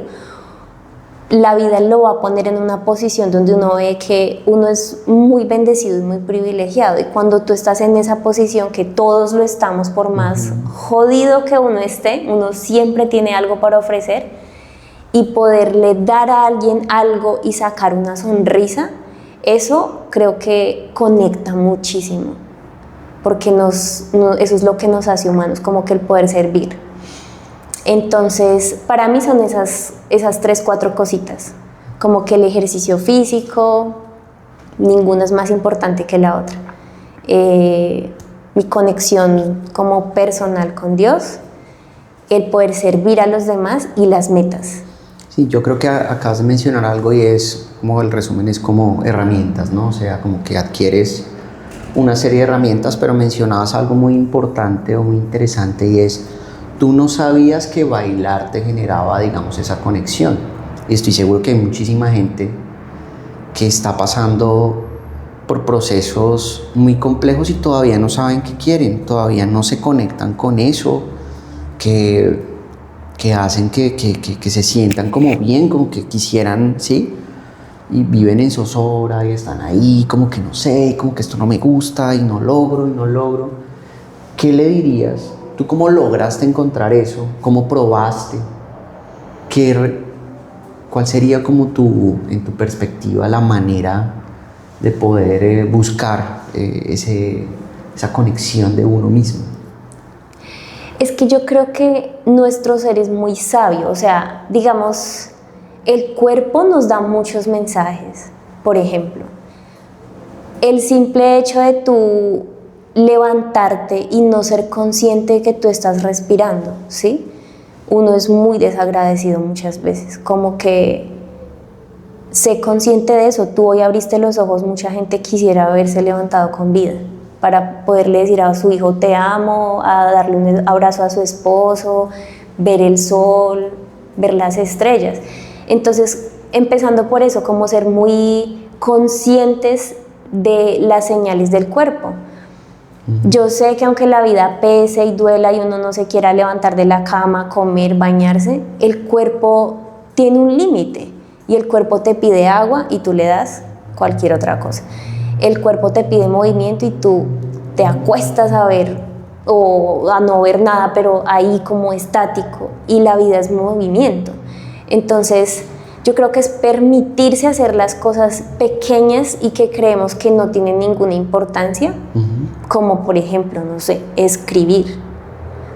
la vida lo va a poner en una posición donde uno ve que uno es muy bendecido y muy privilegiado, y cuando tú estás en esa posición, que todos lo estamos, por más jodido que uno esté, uno siempre tiene algo para ofrecer, y poderle dar a alguien algo y sacar una sonrisa, eso creo que conecta muchísimo, porque eso es lo que nos hace humanos, como que el poder servir. Entonces, para mí son esas 3, 4 cositas, como que el ejercicio físico, ninguna es más importante que la otra. Mi conexión como personal con Dios, el poder servir a los demás y las metas. Sí, yo creo que acabas de mencionar algo y es como el resumen es como herramientas, ¿no? O sea, como que adquieres una serie de herramientas, pero mencionabas algo muy importante o muy interesante y es, tú no sabías que bailar te generaba, digamos, esa conexión. Y estoy seguro que hay muchísima gente que está pasando por procesos muy complejos y todavía no saben qué quieren, todavía no se conectan con eso, que hacen que se sientan como bien, como que quisieran, ¿sí? Y viven en zozobra y están ahí, como que no sé, como que esto no me gusta y no logro y no logro. ¿Qué le dirías? ¿Tú cómo lograste encontrar eso? ¿Cómo probaste? ¿Cuál sería como en tu perspectiva, la manera de poder buscar esa conexión de uno mismo? Es que yo creo que nuestro ser es muy sabio, o sea, digamos, el cuerpo nos da muchos mensajes. Por ejemplo, el simple hecho de tú levantarte y no ser consciente de que tú estás respirando, ¿sí? Uno es muy desagradecido muchas veces, como que sé consciente de eso. Tú hoy abriste los ojos, mucha gente quisiera haberse levantado con vida para poderle decir a su hijo te amo, a darle un abrazo a su esposo, ver el sol, ver las estrellas. Entonces, empezando por eso, como ser muy conscientes de las señales del cuerpo. Yo sé que aunque la vida pese y duela y uno no se quiera levantar de la cama, comer, bañarse, el cuerpo tiene un límite y el cuerpo te pide agua y tú le das cualquier otra cosa. El cuerpo te pide movimiento y tú te acuestas a ver o a no ver nada, pero ahí como estático, y la vida es movimiento. Entonces, yo creo que es permitirse hacer las cosas pequeñas y que creemos que no tienen ninguna importancia, como por ejemplo, no sé, escribir.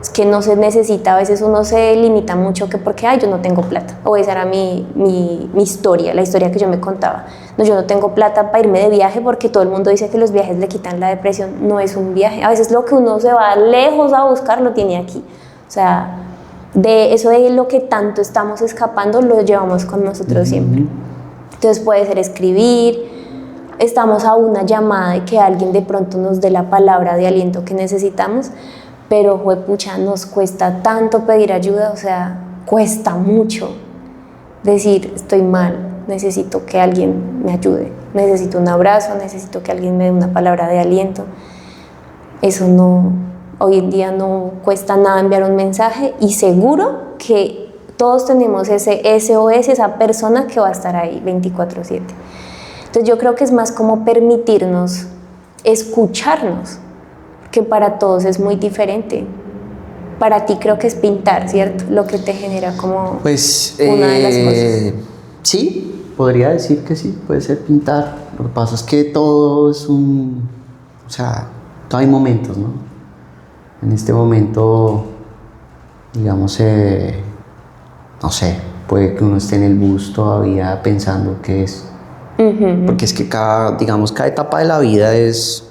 Es que no se necesita, a veces uno se limita mucho que porque, ay, yo no tengo plata, o esa era mi historia, la historia que yo me contaba. No, yo no tengo plata para irme de viaje porque todo el mundo dice que los viajes le quitan la depresión. No es un viaje, a veces lo que uno se va lejos a buscar lo tiene aquí. O sea, de eso de lo que tanto estamos escapando lo llevamos con nosotros siempre. Entonces puede ser escribir, estamos a una llamada de que alguien de pronto nos dé la palabra de aliento que necesitamos, pero juepucha, nos cuesta tanto pedir ayuda, o sea, cuesta mucho decir estoy mal, necesito que alguien me ayude, necesito un abrazo, necesito que alguien me dé una palabra de aliento. Eso no, hoy en día no cuesta nada enviar un mensaje, y seguro que todos tenemos ese SOS, esa persona que va a estar ahí 24/7. Entonces yo creo que es más como permitirnos escucharnos, que para todos es muy diferente. Para ti creo que es pintar, ¿cierto? Lo que te genera como pues, una de las cosas. Sí, podría decir que sí, puede ser pintar. Lo que pasa es que todo es o sea, todo hay momentos, ¿no? En este momento, digamos, no sé, puede que uno esté en el bus todavía pensando qué es. Porque es que cada etapa de la vida es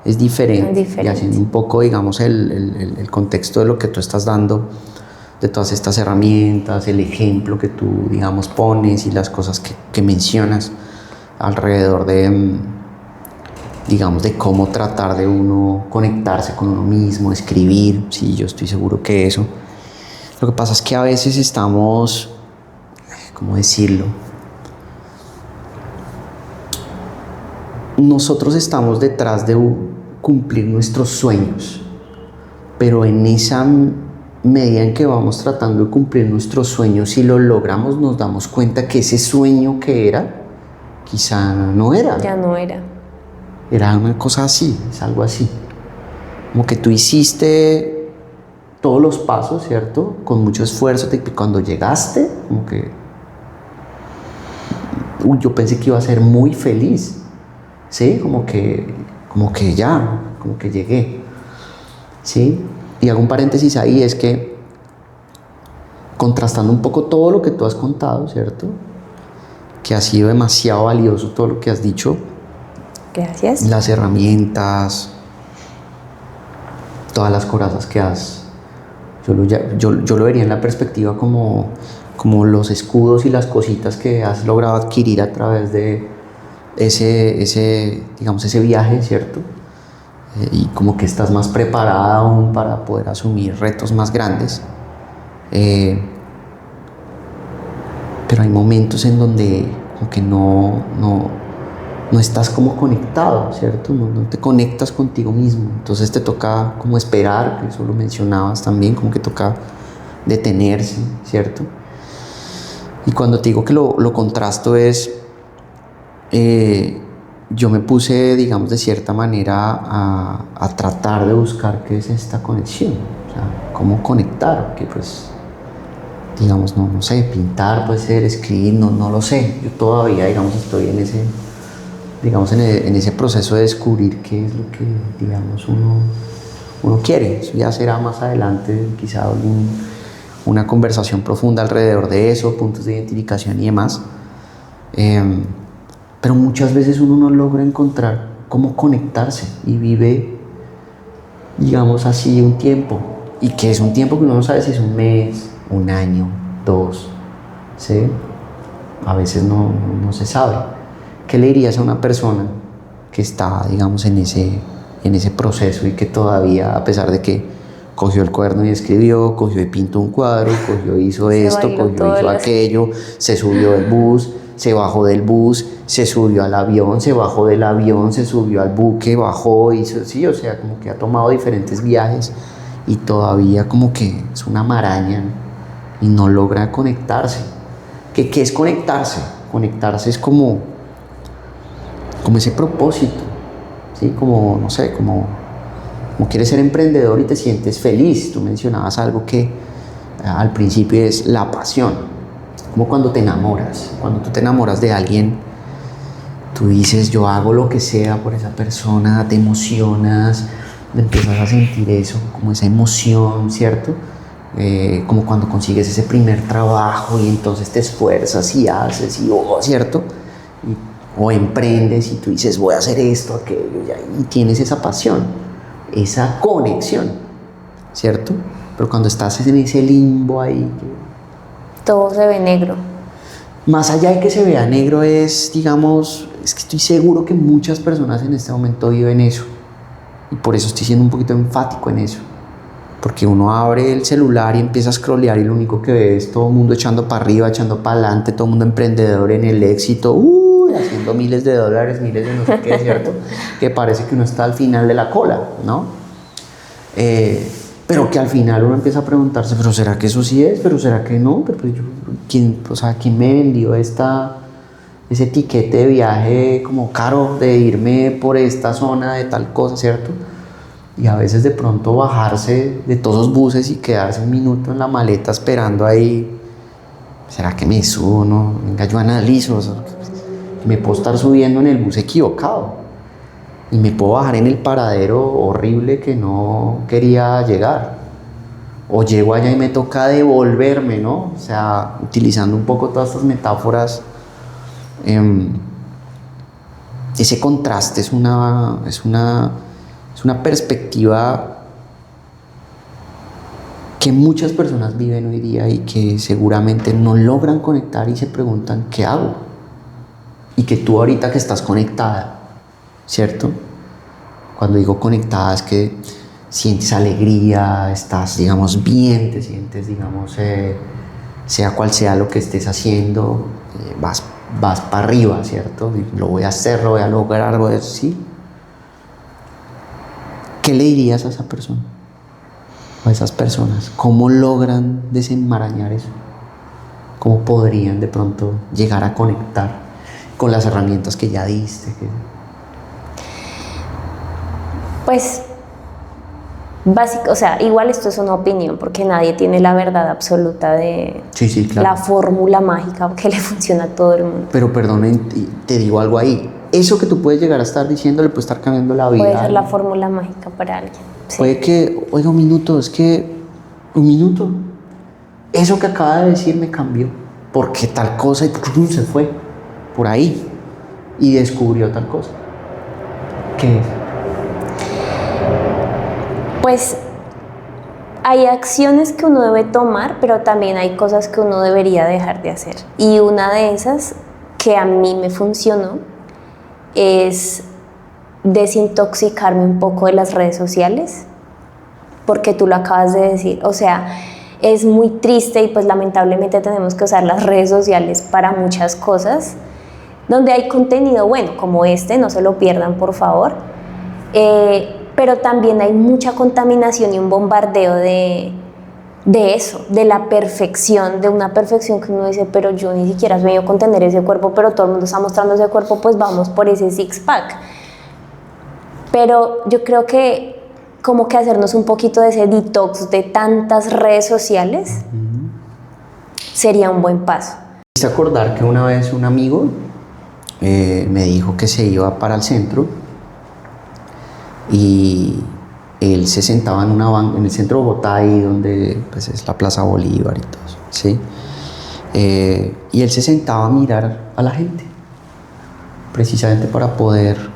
diferente. Y haciendo un poco, digamos, el contexto de lo que tú estás dando, de todas estas herramientas, el ejemplo que tú, digamos, pones y las cosas que mencionas alrededor digamos, de cómo tratar de uno conectarse con uno mismo, escribir. Sí, yo estoy seguro que eso. Lo que pasa es que a veces estamos, ¿cómo decirlo? Nosotros estamos detrás de cumplir nuestros sueños, pero en esa medida en que vamos tratando de cumplir nuestros sueños, si lo logramos, nos damos cuenta que ese sueño que era, quizá no era. Ya no era. Era una cosa así, es algo así. Como que tú hiciste todos los pasos, ¿cierto? Con mucho esfuerzo, cuando llegaste, como que... yo pensé que iba a ser muy feliz. ¿Sí? Como que llegué, ¿sí? Y hago un paréntesis ahí, es que contrastando un poco todo lo que tú has contado, ¿cierto? Que ha sido demasiado valioso todo lo que has dicho. Gracias. Las herramientas, todas las corazas que has... Yo lo vería en la perspectiva como como los escudos y las cositas que has logrado adquirir a través de digamos, ese viaje, ¿cierto? Y como que estás más preparada aún para poder asumir retos más grandes. Pero hay momentos en donde como que no estás como conectado, ¿cierto? No te conectas contigo mismo. Entonces te toca como esperar, que eso lo mencionabas también, como que toca detenerse, ¿cierto? Y cuando te digo que lo contrasto es, yo me puse, digamos, de cierta manera a tratar de buscar qué es esta conexión, o sea, cómo conectar, que pues, digamos, no sé, pintar puede ser, escribir, no lo sé. Yo todavía, digamos, estoy en ese proceso de descubrir qué es lo que, digamos, uno quiere. Eso ya será más adelante, quizá una conversación profunda alrededor de eso, puntos de identificación y demás. Pero muchas veces uno no logra encontrar cómo conectarse y vive, digamos así, un tiempo. Y que es un tiempo que uno no sabe si es un mes, un año, 2, ¿sí? A veces no se sabe. ¿Qué le dirías a una persona que está, digamos, en ese proceso y que todavía, a pesar de que cogió el cuaderno y escribió, cogió y pintó un cuadro, cogió y hizo esto, cogió y hizo aquello, se subió del bus, se bajó del bus, se subió al avión, se bajó del avión, se subió al buque, bajó, hizo, sí, o sea, como que ha tomado diferentes viajes y todavía como que es una maraña, ¿no? Y no logra conectarse? ¿Qué es conectarse? Conectarse es como ese propósito, ¿sí? Como, no sé, como quieres ser emprendedor y te sientes feliz. Tú mencionabas algo que al principio es la pasión, como cuando te enamoras. Cuando tú te enamoras de alguien, tú dices, yo hago lo que sea por esa persona, te emocionas, empiezas a sentir eso, como esa emoción, ¿cierto? Como cuando consigues ese primer trabajo y entonces te esfuerzas y haces, ¿cierto? O emprendes y tú dices, voy a hacer esto, aquello, y tienes esa pasión, esa conexión, ¿cierto? Pero cuando estás en ese limbo ahí, todo se ve negro. Más allá de que se vea negro es, digamos, es que estoy seguro que muchas personas en este momento viven eso. Y por eso estoy siendo un poquito enfático en eso. Porque uno abre el celular y empieza a scrollear y lo único que ve es todo el mundo echando para arriba, echando para adelante, todo el mundo emprendedor en el éxito, haciendo miles de dólares, miles de no sé qué, ¿cierto? Que parece que uno está al final de la cola, ¿no? Pero que al final uno empieza a preguntarse, ¿pero será que eso sí es? ¿Pero será que no? Pero pues ¿quién me vendió ese tiquete de viaje como caro de irme por esta zona de tal cosa, ¿cierto? Y a veces de pronto bajarse de todos los buses y quedarse un minuto en la maleta esperando ahí. ¿Será que me subo? No, venga, yo analizo. Me puedo estar subiendo en el bus equivocado y me puedo bajar en el paradero horrible que no quería llegar. O llego allá y me toca devolverme, ¿no? O sea, utilizando un poco todas estas metáforas. Ese contraste es una perspectiva que muchas personas viven hoy día y que seguramente no logran conectar y se preguntan, ¿qué hago? Y que tú ahorita que estás conectada, ¿cierto? Cuando digo conectada es que sientes alegría, estás, digamos, bien, te sientes, digamos, sea cual sea lo que estés haciendo, vas para arriba, ¿cierto? Lo voy a hacer, lo voy a lograr, ¿sí? ¿Qué le dirías a esa persona? O a esas personas. ¿Cómo logran desenmarañar eso? ¿Cómo podrían de pronto llegar a conectar con las herramientas que ya diste? Pues, básico, o sea, igual esto es una opinión, porque nadie tiene la verdad absoluta de sí, claro. La fórmula mágica que le funciona a todo el mundo. Pero perdón, te digo algo ahí. Eso que tú puedes llegar a estar diciendo le puede estar cambiando la vida. Puede ser la fórmula mágica para alguien. Sí. Puede que, oiga, un minuto, eso que acaba de decir me cambió, porque tal cosa y se fue por ahí y descubrió tal cosa. ¿Qué es? Pues hay acciones que uno debe tomar, pero también hay cosas que uno debería dejar de hacer. Y una de esas que a mí me funcionó es desintoxicarme un poco de las redes sociales, porque tú lo acabas de decir, o sea, es muy triste y pues lamentablemente tenemos que usar las redes sociales para muchas cosas, donde hay contenido bueno como este, no se lo pierdan por favor, pero también hay mucha contaminación y un bombardeo de eso, de la perfección, de una perfección que uno dice, pero yo ni siquiera sueño con tener ese cuerpo, pero todo el mundo está mostrando ese cuerpo, pues vamos por ese six-pack. Pero yo creo que como que hacernos un poquito de ese detox de tantas redes sociales sería un buen paso. Me hice acordar que una vez un amigo me dijo que se iba para el centro y él se sentaba en una banca en el centro de Bogotá, ahí donde pues, es la Plaza Bolívar y todo eso, ¿sí? Y él se sentaba a mirar a la gente, precisamente para poder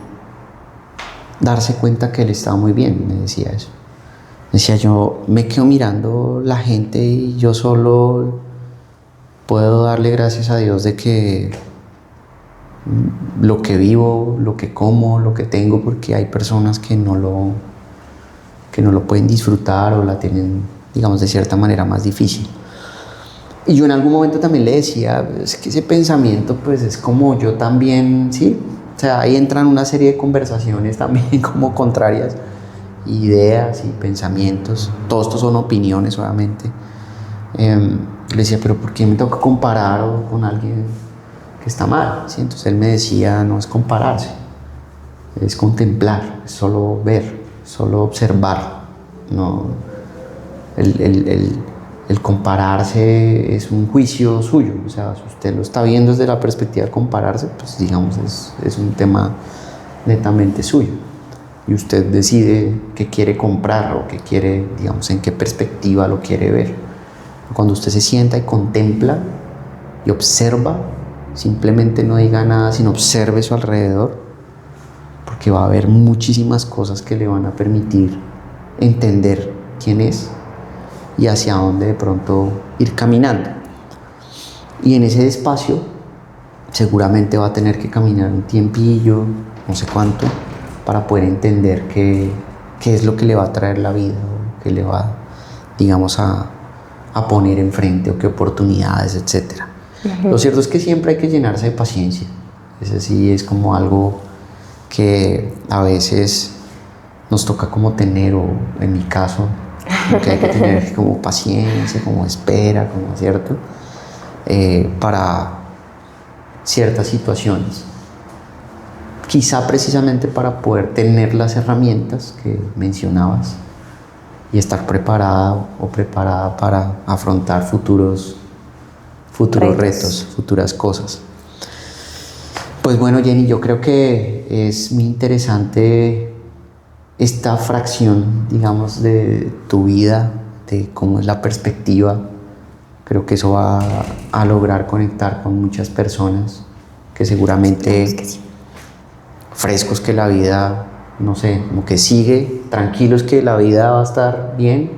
darse cuenta que él estaba muy bien, me decía eso. Decía, yo me quedo mirando la gente y yo solo puedo darle gracias a Dios de que lo que vivo, lo que como, lo que tengo, porque hay personas que no lo pueden disfrutar o la tienen, digamos, de cierta manera más difícil. Y yo en algún momento también le decía, es que ese pensamiento pues es como yo también, ¿sí? O sea, ahí entran una serie de conversaciones también como contrarias, ideas y pensamientos, todo esto son opiniones obviamente. Le decía, pero ¿por qué me tengo que comparar con alguien que está mal? ¿Sí? Entonces él me decía, no es compararse, es contemplar, es solo ver, solo observar. No, el compararse es un juicio suyo, o sea, si usted lo está viendo desde la perspectiva de compararse, pues digamos es un tema netamente suyo y usted decide qué quiere comprar o qué quiere, digamos, en qué perspectiva lo quiere ver. Cuando usted se sienta y contempla y observa, simplemente no diga nada, sino observe su alrededor, porque va a haber muchísimas cosas que le van a permitir entender quién es y hacia dónde de pronto ir caminando. Y en ese espacio seguramente va a tener que caminar un tiempillo, no sé cuánto, para poder entender qué es lo que le va a traer la vida, o qué le va, digamos, a poner enfrente, o qué oportunidades, etc. Lo cierto es que siempre hay que llenarse de paciencia. Ese sí es como algo que a veces nos toca como tener, o en mi caso, que hay que tener como paciencia, como espera, como cierto, para ciertas situaciones. Quizá precisamente para poder tener las herramientas que mencionabas y estar preparado o preparada para afrontar futuros retos, futuras cosas. Pues bueno, Jenny, yo creo que es muy interesante esta fracción, digamos, de tu vida, de cómo es la perspectiva. Creo que eso va a lograr conectar con muchas personas que seguramente frescos, que la vida, no sé, como que sigue, tranquilos que la vida va a estar bien.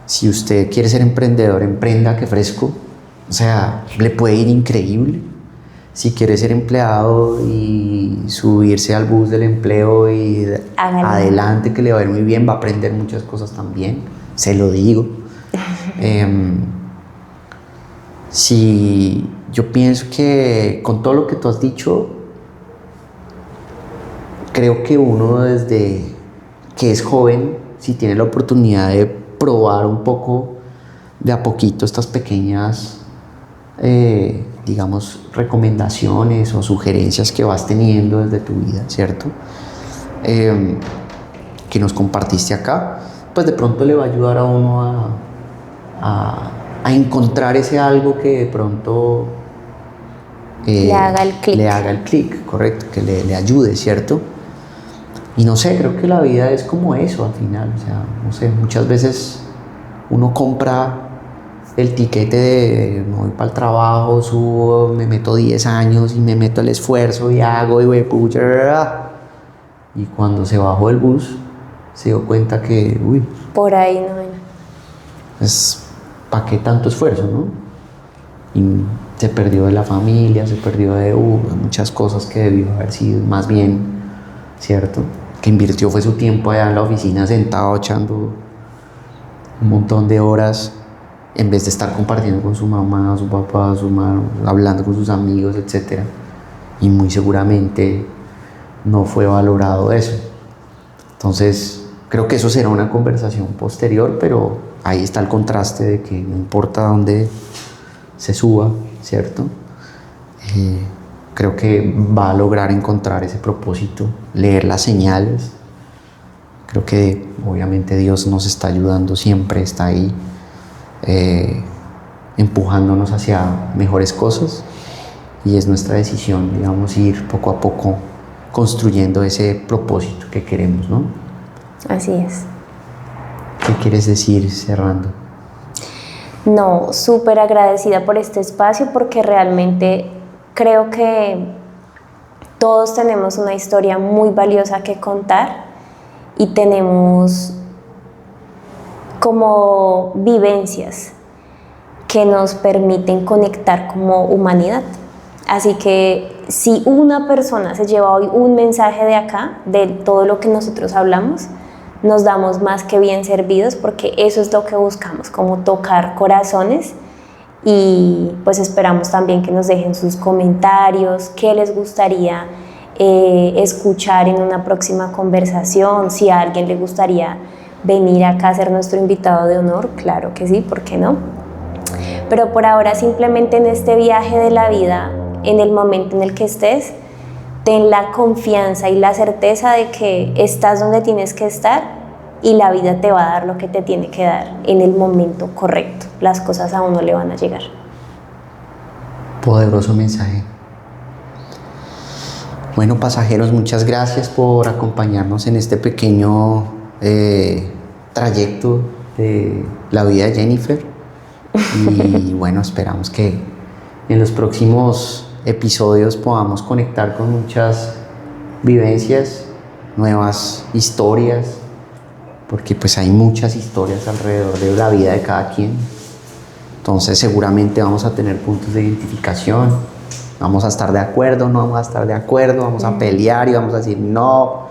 Si usted quiere ser emprendedor, emprenda, que fresco. O sea, le puede ir increíble. Si quiere ser empleado y subirse al bus del empleo y adelante, que le va a ir muy bien, va a aprender muchas cosas también, se lo digo. Si yo pienso que con todo lo que tú has dicho, creo que uno desde que es joven, si tiene la oportunidad de probar un poco de a poquito estas pequeñas digamos, recomendaciones o sugerencias que vas teniendo desde tu vida, ¿cierto? Que nos compartiste acá, pues de pronto le va a ayudar a uno a encontrar ese algo que de pronto le haga el clic. Le haga el clic, correcto, que le ayude, ¿cierto? Y no sé, creo que la vida es como eso al final, o sea, no sé, muchas veces uno compra el tiquete de me voy para el trabajo, subo, me meto 10 años y me meto el esfuerzo y hago y pucha. Y cuando se bajó el bus, se dio cuenta que, por ahí no. pues, ¿para qué tanto esfuerzo, no? Y se perdió de la familia, se perdió de muchas cosas que debió haber sido más bien, ¿cierto? Que invirtió fue su tiempo allá en la oficina sentado echando un montón de horas en vez de estar compartiendo con su mamá, su papá, su mamá, hablando con sus amigos, etc. Y muy seguramente no fue valorado eso. Entonces, creo que eso será una conversación posterior, pero ahí está el contraste de que no importa dónde se suba, ¿cierto? Creo que va a lograr encontrar ese propósito, leer las señales. Creo que obviamente Dios nos está ayudando siempre, está ahí empujándonos hacia mejores cosas y es nuestra decisión, digamos, ir poco a poco construyendo ese propósito que queremos, ¿no? Así es. ¿Qué quieres decir cerrando? No, súper agradecida por este espacio porque realmente creo que todos tenemos una historia muy valiosa que contar y tenemos como vivencias que nos permiten conectar como humanidad. Así que si una persona se lleva hoy un mensaje de acá, de todo lo que nosotros hablamos, nos damos más que bien servidos porque eso es lo que buscamos, como tocar corazones y pues esperamos también que nos dejen sus comentarios, qué les gustaría escuchar en una próxima conversación, si a alguien le gustaría venir acá a ser nuestro invitado de honor, claro que sí, ¿por qué no? Pero por ahora simplemente en este viaje de la vida, en el momento en el que estés, ten la confianza y la certeza de que estás donde tienes que estar y la vida te va a dar lo que te tiene que dar en el momento correcto. Las cosas a uno le van a llegar. Poderoso mensaje. Bueno, pasajeros, muchas gracias por acompañarnos en este pequeño trayecto de la vida de Jennifer. Y bueno, esperamos que en los próximos episodios podamos conectar con muchas vivencias, nuevas historias, porque pues hay muchas historias alrededor de la vida de cada quien. Entonces seguramente vamos a tener puntos de identificación, vamos a estar de acuerdo, no vamos a estar de acuerdo, vamos a pelear y vamos a decir no.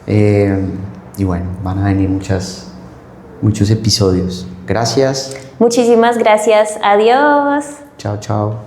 Y bueno, van a venir muchos episodios. Gracias. Muchísimas gracias. Adiós. Chao, chao.